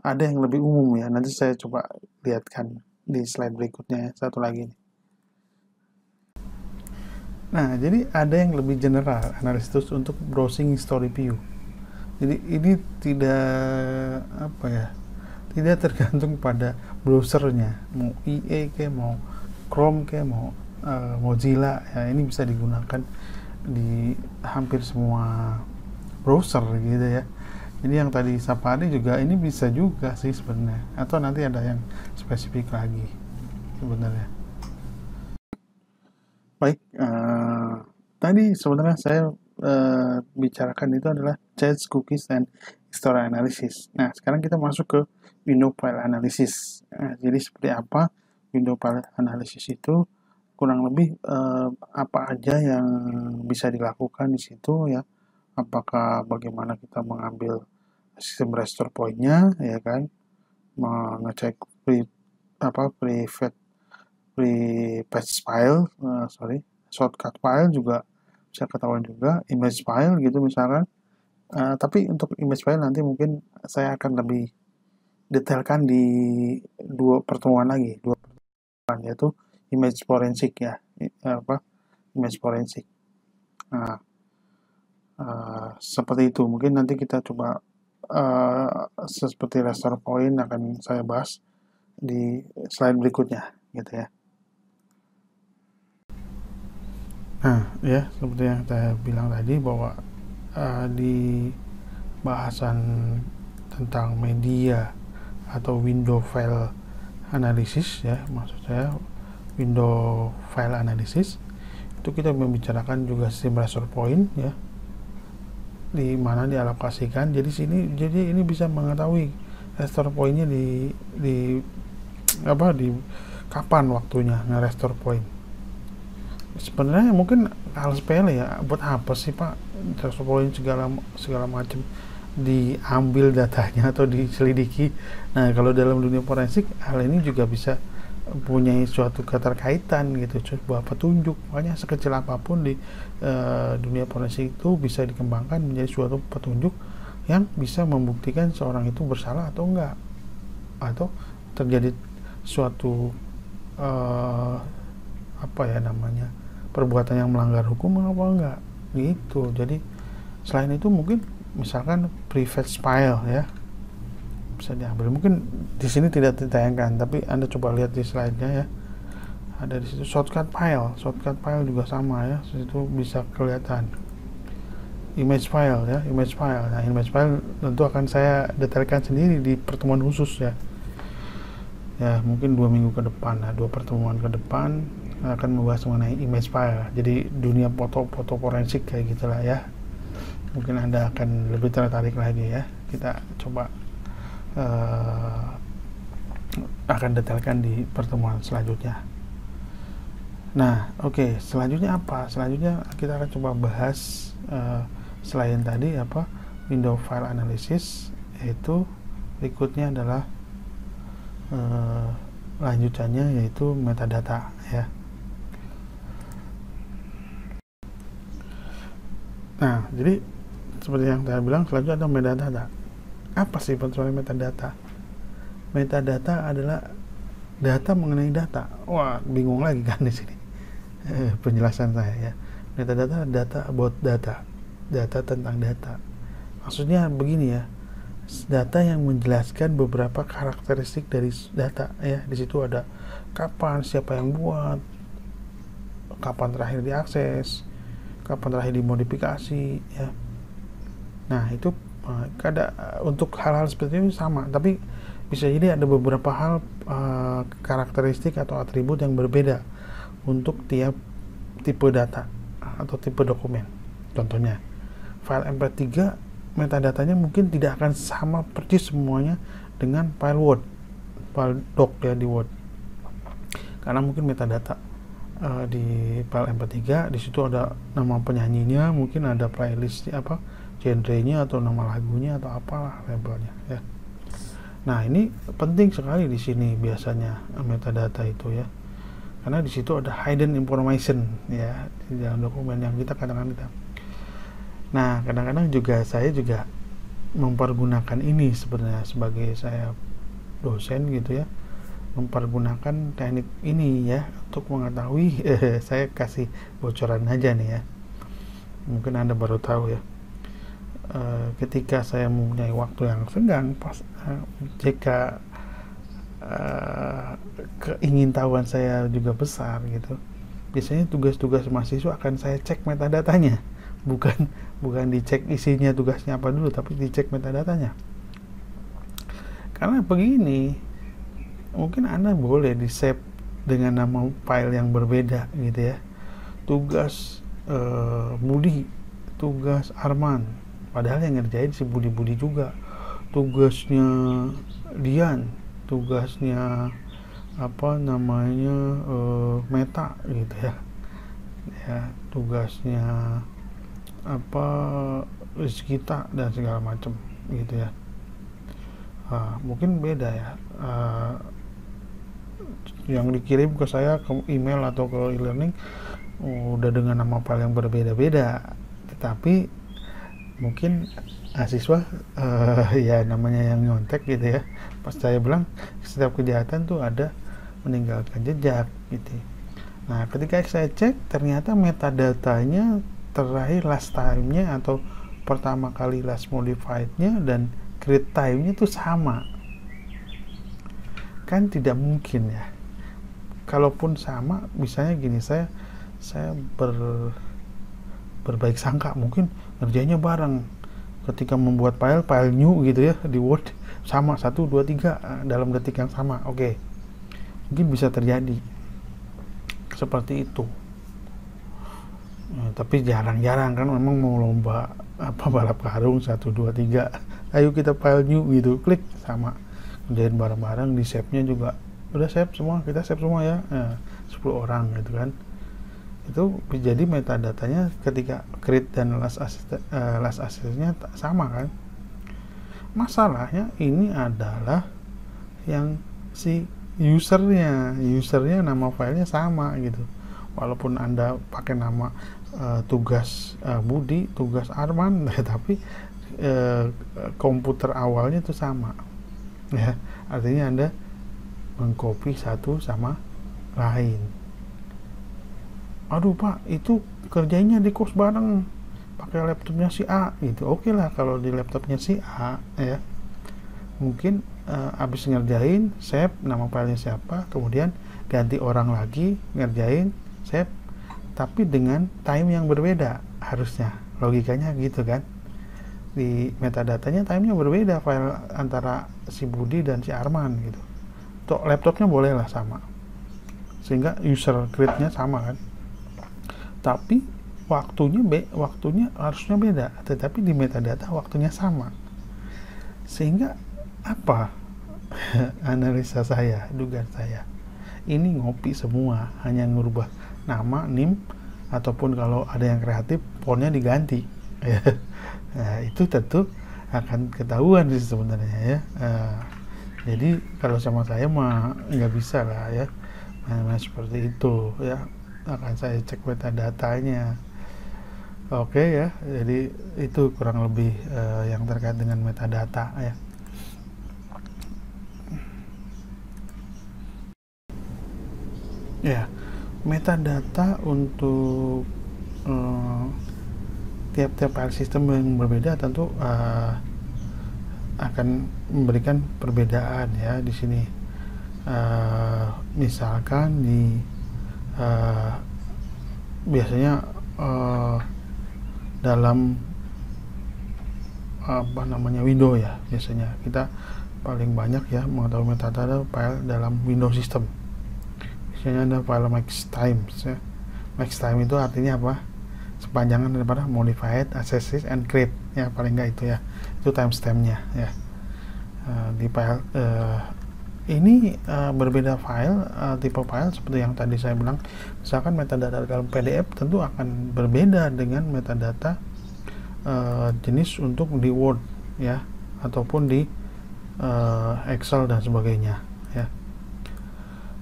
ada yang lebih umum ya. Nanti saya coba lihatkan di slide berikutnya ya, satu lagi nih. Nah, jadi ada yang lebih general analisis untuk browsing history view. Jadi ini tidak tergantung pada browsernya, mau IE ke, mau Chrome ke, mau Mozilla ya, ini bisa digunakan di hampir semua browser gitu ya. Jadi yang tadi Safari juga ini bisa juga sih sebenarnya, atau nanti ada yang spesifik lagi sebenarnya. Baik, tadi sebenarnya saya bicarakan itu adalah chat, cookies, dan history analysis. Nah, sekarang kita masuk ke window file analysis. Nah, jadi seperti apa window file analysis itu? Kurang lebih apa aja yang bisa dilakukan di situ ya? Apakah bagaimana kita mengambil sistem restore point-nya ya kan? Mengecek pre-patch file, shortcut file juga bisa ketahuan juga, image file gitu misalkan. Tapi untuk image file nanti mungkin saya akan lebih detailkan di dua pertemuan, yaitu image forensik ya, image forensik. Nah, seperti itu. Mungkin nanti kita coba seperti restore point akan saya bahas di slide berikutnya gitu ya. Nah, ya seperti yang saya bilang tadi bahwa di bahasan tentang media atau window file analysis ya, maksud saya window file analysis itu kita membicarakan juga sistem restore point ya, di mana dialokasikan. Jadi ini bisa mengetahui restore point-nya di kapan waktunya nge-restore point. Sebenarnya mungkin hal sepele ya, buat apa sih Pak restore point segala macam diambil datanya atau diselidiki. Nah, kalau dalam dunia forensik hal ini juga bisa punya suatu keterkaitan gitu, sebuah petunjuk. Makanya sekecil apapun di dunia forensik itu bisa dikembangkan menjadi suatu petunjuk yang bisa membuktikan seorang itu bersalah atau enggak, atau terjadi suatu perbuatan yang melanggar hukum apa enggak gitu. Jadi selain itu mungkin misalkan private file ya, bisa diambil. Mungkin di sini tidak ditayangkan, tapi Anda coba lihat di slide-nya ya. Ada di situ shortcut file juga sama ya, situ bisa kelihatan. Image file ya, image file. Nah, image file tentu akan saya detailkan sendiri di pertemuan khusus ya. Ya, mungkin 2 minggu ke depan, 2 pertemuan ke depan akan membahas mengenai image file. Jadi dunia foto-foto forensik kayak gitulah ya. Mungkin Anda akan lebih tertarik lagi ya. Kita coba akan detailkan di pertemuan selanjutnya. Nah, oke, selanjutnya apa? Selanjutnya kita akan coba bahas selain tadi apa window file analysis, yaitu berikutnya adalah lanjutannya yaitu metadata ya. Nah, jadi seperti yang saya bilang, selanjutnya ada metadata. Apa sih pengertian metadata? Metadata adalah data mengenai data. Wah, bingung lagi kan di sini penjelasan saya ya. Metadata, data about data, data tentang data. Maksudnya begini ya, data yang menjelaskan beberapa karakteristik dari data ya. Di situ ada kapan, siapa yang buat, kapan terakhir diakses, kapan terakhir dimodifikasi ya. Nah, itu untuk hal-hal seperti ini sama, tapi bisa jadi ada beberapa hal karakteristik atau atribut yang berbeda untuk tiap tipe data atau tipe dokumen. Contohnya file MP3, metadatanya mungkin tidak akan sama persis semuanya dengan file Word, file doc ya di Word, karena mungkin metadata di file MP3 di situ ada nama penyanyinya, mungkin ada playlist apa, genrenya atau nama lagunya atau apalah labelnya ya. Nah, ini penting sekali di sini biasanya metadata itu ya, karena di situ ada hidden information ya di dalam dokumen yang kita kadang-kadang kita. Nah, kadang-kadang juga saya juga mempergunakan ini sebenarnya sebagai saya dosen gitu ya, mempergunakan teknik ini ya untuk mengetahui saya kasih bocoran aja nih ya, mungkin Anda baru tahu ya. Ketika saya mempunyai waktu yang senggang, jika keingintahuan saya juga besar gitu, biasanya tugas-tugas mahasiswa akan saya cek metadatanya, bukan dicek isinya tugasnya apa dulu, tapi dicek metadatanya. Karena begini, mungkin Anda boleh di save dengan nama file yang berbeda gitu ya, tugas Budi, tugas Arman, padahal yang ngerjain si Budi juga, tugasnya Dian, tugasnya apa namanya Meta gitu ya, tugasnya apa Rizkita dan segala macam gitu ya. Mungkin beda ya, yang dikirim ke saya ke email atau ke e-learning udah dengan nama file yang berbeda-beda, tetapi mungkin mahasiswa ya namanya yang nyontek gitu ya, pas saya bilang setiap kejahatan tuh ada meninggalkan jejak gitu. Nah, ketika saya cek ternyata metadatanya terakhir last time-nya atau pertama kali last modified-nya dan create time-nya tuh sama. Kan tidak mungkin ya. Kalaupun sama, misalnya gini, saya berbaik sangka mungkin ngerjainnya bareng. Ketika membuat file new gitu ya di Word sama 1, 2, 3 dalam detik yang sama. Oke. Mungkin bisa terjadi seperti itu. Tapi jarang-jarang kan, memang mau lomba apa balap karung 1, 2, 3 ayo kita file new gitu, klik sama, kerjain bareng-bareng, di save-nya juga udah save semua, kita save semua ya, 10 orang gitu kan. Itu jadi metadatanya ketika create dan last access-nya sama kan. Masalahnya ini adalah yang si usernya nama filenya sama gitu, walaupun Anda pakai nama tugas Budi, tugas Arman, tapi komputer awalnya itu sama ya, artinya Anda mengcopy satu sama lain. Aduh Pak, itu kerjanya di kos bareng, pakai laptopnya si A gitu. Oke lah kalau di laptopnya si A ya, mungkin habis ngerjain save nama filenya siapa, kemudian ganti orang lagi ngerjain save, tapi dengan time yang berbeda harusnya, logikanya gitu kan. Di metadatanya time-nya berbeda file antara si Budi dan si Arman gitu. Tuh laptopnya boleh lah sama, sehingga user create-nya sama kan, tapi waktunya harusnya beda, tetapi di metadata waktunya sama. Sehingga apa, analisa saya, dugaan saya, ini ngopi semua, hanya ngubah nama, NIM, ataupun kalau ada yang kreatif fontnya diganti. Nah, itu tentu akan ketahuan sih sebenarnya ya. Jadi kalau sama saya mah nggak bisa lah ya, nah, seperti itu ya, akan saya cek metadatanya. Oke ya, jadi itu kurang lebih yang terkait dengan metadata ya. Ya, metadata untuk tiap-tiap file system yang berbeda tentu akan memberikan perbedaan ya di sini. Misalkan di biasanya dalam apa namanya Windows ya, biasanya kita paling banyak ya mengetahui metadata file dalam Windows system. Biasanya ada file maxtimes ya. Maxtime itu artinya apa? Sepanjangan daripada modified, accesses, and create ya, paling nggak itu ya, itu timestampnya ya. Di file ini berbeda file, tipe file seperti yang tadi saya bilang. Misalkan metadata dalam PDF tentu akan berbeda dengan metadata jenis untuk di Word ya, ataupun di Excel dan sebagainya ya.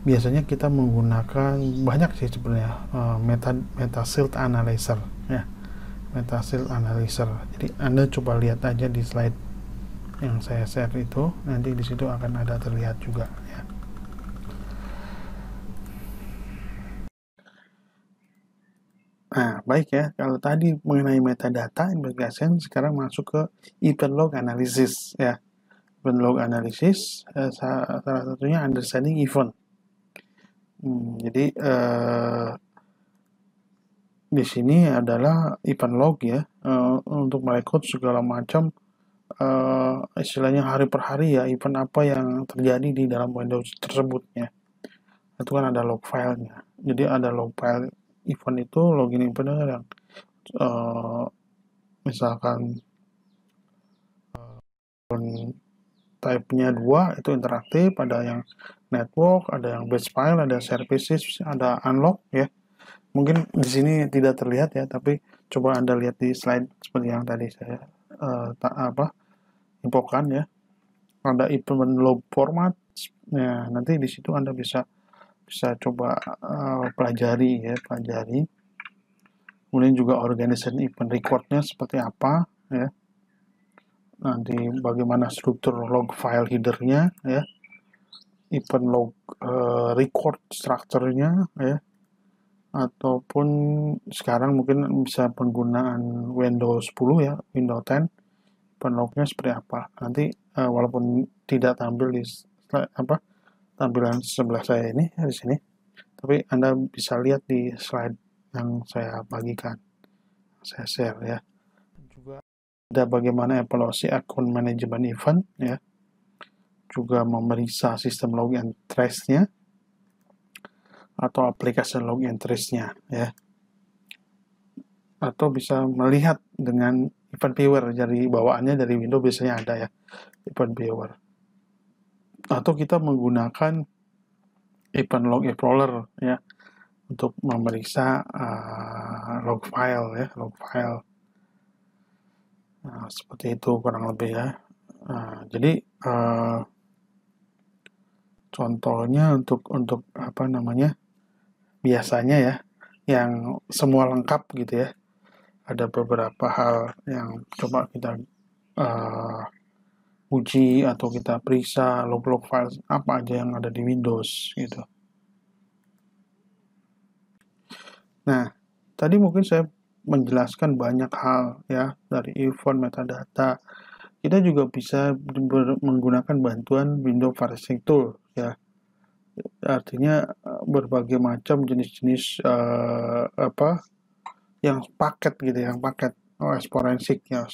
Biasanya kita menggunakan banyak sih sebenarnya metafield analyzer ya, metafield analyzer. Jadi Anda coba lihat aja di slide yang saya share itu, nanti di situ akan ada terlihat juga ya. Nah, baik ya, kalau tadi mengenai metadata investigation, sekarang masuk ke event log analysis ya. Event log analysis salah satunya understanding event. Jadi di sini adalah event log ya, untuk merekod segala macam istilahnya hari per hari ya, event apa yang terjadi di dalam Windows tersebut ya. Itu kan ada log filenya. Jadi ada log file event itu, login event yang misalkan type-nya 2 itu interaktif, ada yang network, ada yang batch file, ada services, ada unlock ya. Mungkin di sini tidak terlihat ya, tapi coba Anda lihat di slide seperti yang tadi saya infokan ya. Ada event log format. Nah, nanti di situ Anda bisa coba pelajari. Kemudian juga organization event record-nya seperti apa ya. Nanti bagaimana struktur log file header-nya ya. Event log record structure-nya ya. Ataupun sekarang mungkin bisa penggunaan Windows 10 ya, Windows 10 event log-nya seperti apa. Nanti walaupun tidak tampil di tampilan sebelah saya ini di sini, tapi Anda bisa lihat di slide yang saya bagikan, saya share ya. Juga ada bagaimana evaluasi akun manajemen event ya, juga memeriksa sistem log and trace-nya atau aplikasi log and trace-nya ya, atau bisa melihat dengan event viewer. Jadi bawaannya dari Windows biasanya ada ya, event viewer. Atau kita menggunakan event log explorer ya, untuk memeriksa log file ya, log file. Nah, seperti itu kurang lebih ya. Jadi contohnya untuk apa namanya, biasanya ya, yang semua lengkap gitu ya. Ada beberapa hal yang coba kita uji atau kita periksa log-log file apa aja yang ada di Windows gitu. Nah, tadi mungkin saya menjelaskan banyak hal ya, dari event, metadata. Kita juga bisa menggunakan bantuan window parsing tool ya. Artinya berbagai macam jenis-jenis yang paket gitu, yang paket OS forensik ya.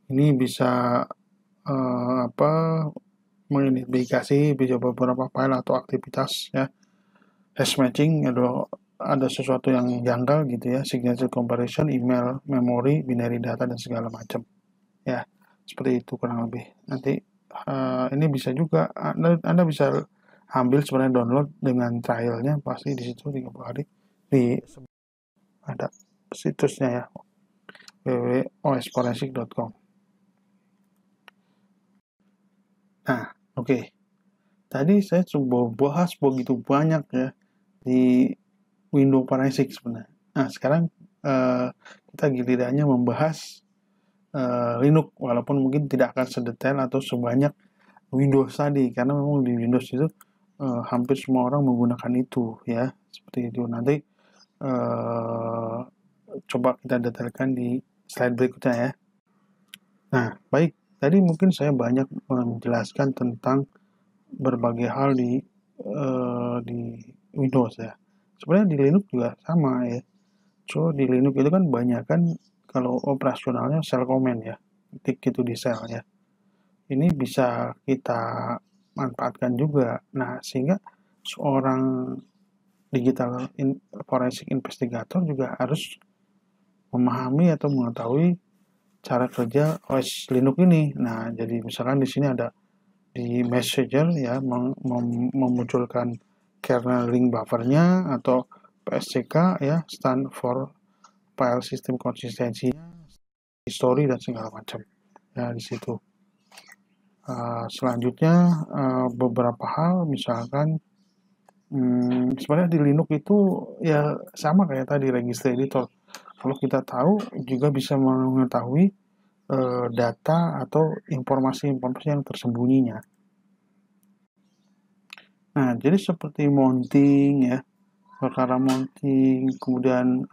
Ini bisa mengidentifikasi bisa beberapa file atau aktivitas ya. Hash matching ada sesuatu yang janggal gitu ya, signature comparison, email, memory, binary data dan segala macam ya, seperti itu kurang lebih. Nanti ini bisa juga Anda bisa ambil sebenarnya, download dengan trialnya, pasti di situ 30 hari ada situsnya ya, www.osforensik.com. Nah, oke. Tadi saya coba bahas begitu banyak ya di window forensik sebenarnya. Nah, sekarang kita gilirannya membahas Linux, walaupun mungkin tidak akan sedetail atau sebanyak Windows tadi, karena memang di Windows itu hampir semua orang menggunakan itu ya, seperti itu. Nanti coba kita detailkan di slide berikutnya ya. Nah, baik, tadi mungkin saya banyak menjelaskan tentang berbagai hal di Windows ya. Sebenarnya di Linux juga sama ya. So di Linux itu kan banyak kan kalau operasionalnya shell command ya, ketik itu di shell ya. Ini bisa kita manfaatkan juga. Nah, sehingga seorang digital forensic investigator juga harus memahami atau mengetahui cara kerja OS Linux ini. Nah, jadi misalkan di sini ada di Messenger ya, memunculkan kernel link buffernya atau PSCK ya, stand for file system konsistensinya, history dan segala macam ya di situ. Selanjutnya beberapa hal, misalkan sebenarnya di Linux itu ya sama kayak tadi register editor. Kalau kita tahu juga bisa mengetahui data atau informasi-informasi yang tersembunyinya. Nah, jadi seperti mounting ya, perkara mounting, kemudian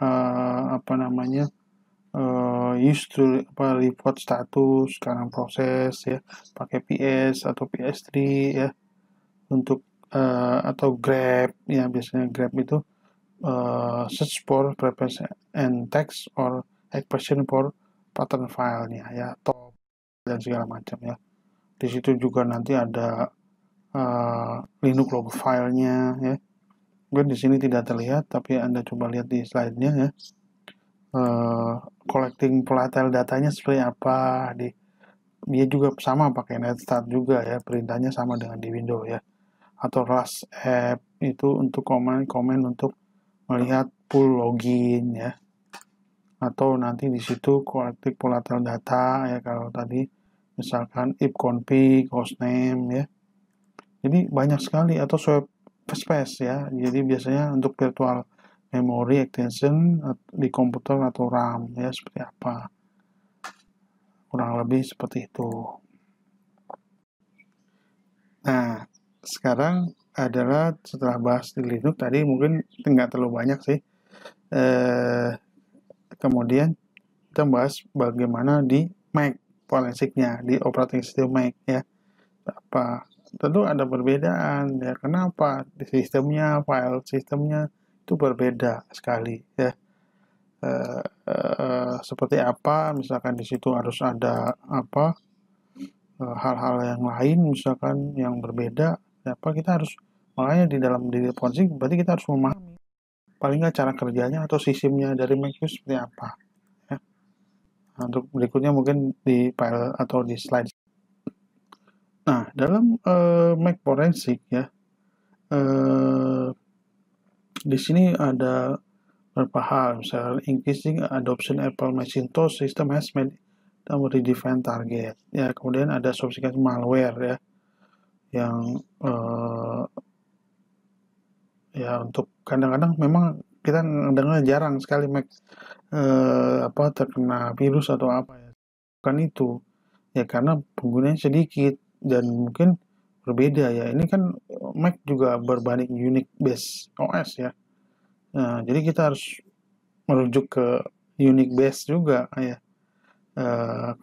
use to report status, sekarang proses ya, pakai PS atau PS3 ya, untuk atau Grab ya, biasanya Grab itu search for preference and text or expression for pattern filenya ya, top dan segala macam ya. Di situ juga nanti ada Linux log filenya ya. Mungkin di sini tidak terlihat, tapi Anda coba lihat di slide-nya ya. Collecting volatile datanya seperti apa, dia juga sama pakai netstart juga ya, perintahnya sama dengan di Windows ya. Atau Rust app itu untuk komen untuk melihat pool login ya. Atau nanti di situ collecting volatile data ya, kalau tadi misalkan ifconfig, hostname ya. Jadi banyak sekali, atau swap space ya. Jadi biasanya untuk virtual memory extension di komputer atau RAM ya, seperti apa. Kurang lebih seperti itu. Nah, sekarang adalah setelah bahas di Linux tadi, mungkin nggak terlalu banyak sih. Kemudian kita bahas bagaimana di Mac forensiknya, di operating system Mac ya. Apa? Tentu ada perbedaan ya. Kenapa? Di sistemnya, file sistemnya itu berbeda sekali ya. Seperti apa? Misalkan di situ harus ada hal-hal yang lain, misalkan yang berbeda. Kita harus, makanya di dalam diri forensik berarti kita harus memahami paling nggak cara kerjanya atau sistemnya dari Mac itu seperti apa. Ya. Nah, untuk berikutnya mungkin di file atau di slide. Nah, dalam Mac forensik ya, di sini ada beberapa hal, misalnya increasing adoption Apple Macintosh system has made dan redefine target ya. Kemudian ada sophisticated malware ya, yang ya untuk kadang-kadang memang kita dengar jarang sekali Mac terkena virus atau apa ya, bukan itu ya, karena penggunanya sedikit dan mungkin berbeda ya. Ini kan Mac juga berbanding Unix based OS ya. Nah, jadi kita harus merujuk ke unique base juga ya.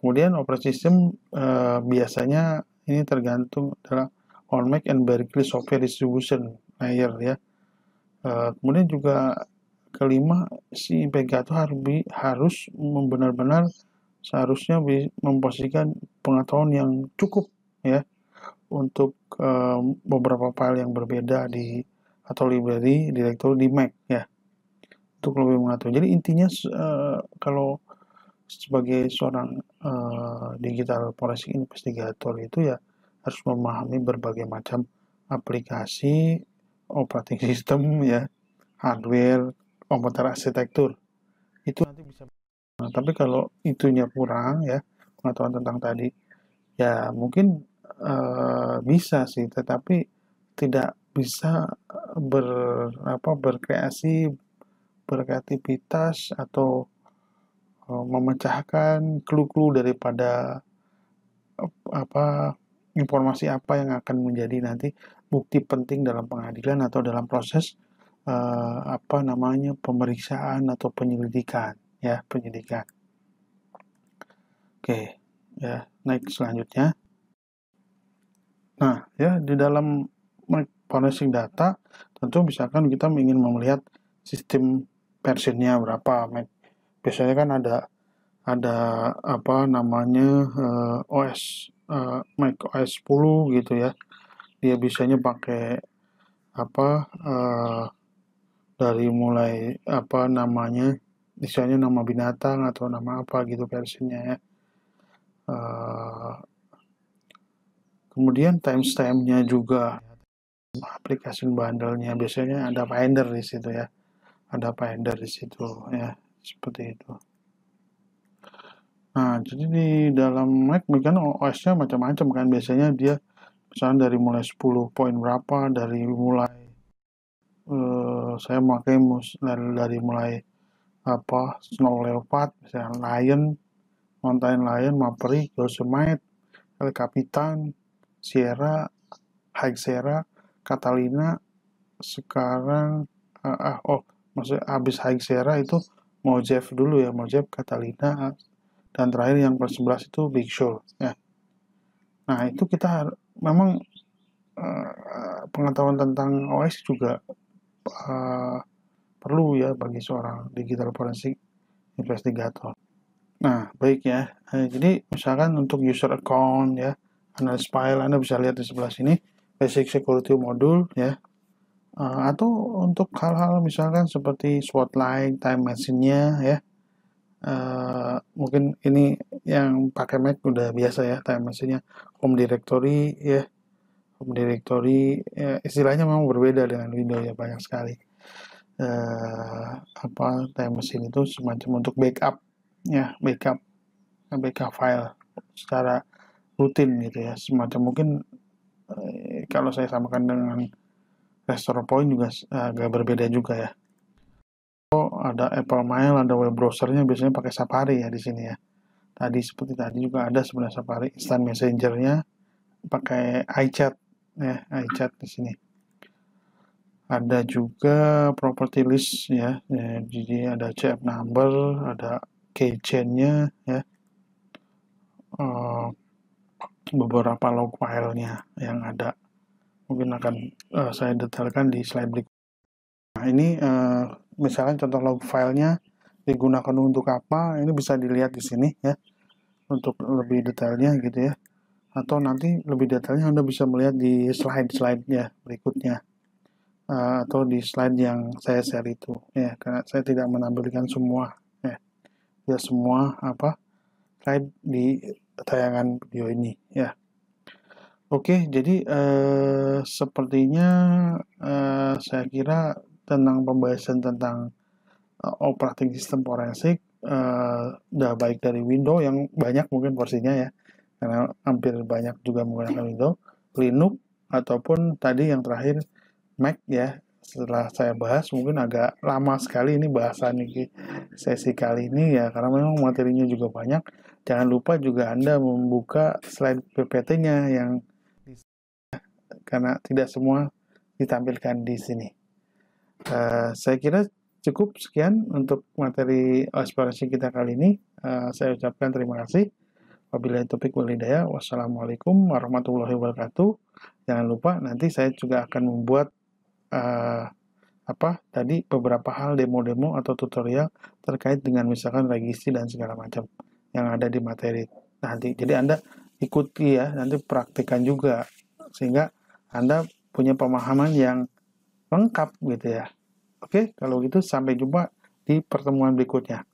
Kemudian operasi sistem biasanya ini tergantung adalah on Mac and Berkeley software distribution layer ya. Kemudian juga kelima, si Impagato harus benar-benar seharusnya memposisikan pengetahuan yang cukup ya untuk beberapa file yang berbeda atau library direktori di Mac ya, untuk lebih mengatur. Jadi intinya kalau sebagai seorang digital forensik investigator itu ya harus memahami berbagai macam aplikasi, operating system ya, hardware, komputer arsitektur. Itu nanti bisa. Nah, tapi kalau itunya kurang ya, pengetahuan tentang tadi, ya mungkin bisa sih, tetapi tidak bisa berkreativitas atau memecahkan clue-clue daripada informasi apa yang akan menjadi nanti bukti penting dalam pengadilan atau dalam proses pemeriksaan atau penyidikan. Oke, ya, naik selanjutnya. Nah, ya di dalam forensik data tentu misalkan kita ingin melihat sistem versionnya berapa. Biasanya kan ada OS Mac OS 10 gitu ya. Dia bisanya pakai dari mulai misalnya nama binatang atau nama apa gitu versinya ya. Kemudian timestamp-nya juga, aplikasi bundle-nya biasanya ada Finder di situ ya. Ada Finder di situ ya, seperti itu. Nah, jadi di dalam Mac kan OS-nya macam-macam kan, biasanya dia misalnya dari mulai 10 poin berapa, dari mulai saya pakai dari mulai Snow Leopard, misalnya Lion, Mountain Lion, Maverick, Yosemite, El Capitan, Sierra, High Sierra, Catalina, sekarang maksudnya habis High Sierra itu Mojave dulu ya, Mojave, Catalina, dan terakhir yang ke-11 itu Big Sur ya. Nah, itu kita memang pengetahuan tentang OS juga perlu ya bagi seorang digital forensik investigator. Nah, baik ya. Jadi misalkan untuk user account ya, analysis file, Anda bisa lihat di sebelah sini, basic security module ya. Atau untuk hal-hal misalkan seperti Spotlight, time machine-nya ya. Mungkin ini yang pakai Mac udah biasa ya, time machine-nya, home directory ya. Home directory ya, istilahnya memang berbeda dengan Windows ya, banyak sekali. Time machine itu semacam untuk backup ya, backup file secara rutin gitu ya, semacam mungkin kalau saya samakan dengan Restore Point juga agak berbeda juga ya. Ada Apple Mail, ada web browsernya biasanya pakai Safari ya di sini ya. Seperti tadi juga ada sebenarnya Safari, instant messengernya pakai iChat ya, iChat di sini. Ada juga property list ya, jadi ada CF number, ada keychain-nya ya, beberapa log filenya yang ada. Mungkin akan saya detailkan di slide berikutnya. Nah, ini misalkan contoh log filenya digunakan untuk apa, ini bisa dilihat di sini ya, untuk lebih detailnya gitu ya. Atau nanti lebih detailnya Anda bisa melihat di slide ya berikutnya. Atau di slide yang saya share itu ya, karena saya tidak menampilkan semua ya semua slide di tayangan video ini ya. Oke, jadi sepertinya saya kira tentang pembahasan tentang operating system forensik udah baik dari Windows yang banyak mungkin porsinya ya, karena hampir banyak juga menggunakan Windows, Linux, ataupun tadi yang terakhir Mac ya. Setelah saya bahas mungkin agak lama sekali ini bahasan sesi kali ini ya, karena memang materinya juga banyak. Jangan lupa juga Anda membuka slide PPT-nya yang karena tidak semua ditampilkan di sini. Saya kira cukup sekian untuk materi eksplorasi kita kali ini. Saya ucapkan terima kasih. Wabillahi taufiq wal hidayah. Wassalamualaikum warahmatullahi wabarakatuh. Jangan lupa nanti saya juga akan membuat beberapa hal demo-demo atau tutorial terkait dengan misalkan registry dan segala macam yang ada di materi nanti. Jadi Anda ikuti ya, nanti praktikkan juga sehingga Anda punya pemahaman yang lengkap gitu ya. Oke, kalau gitu sampai jumpa di pertemuan berikutnya.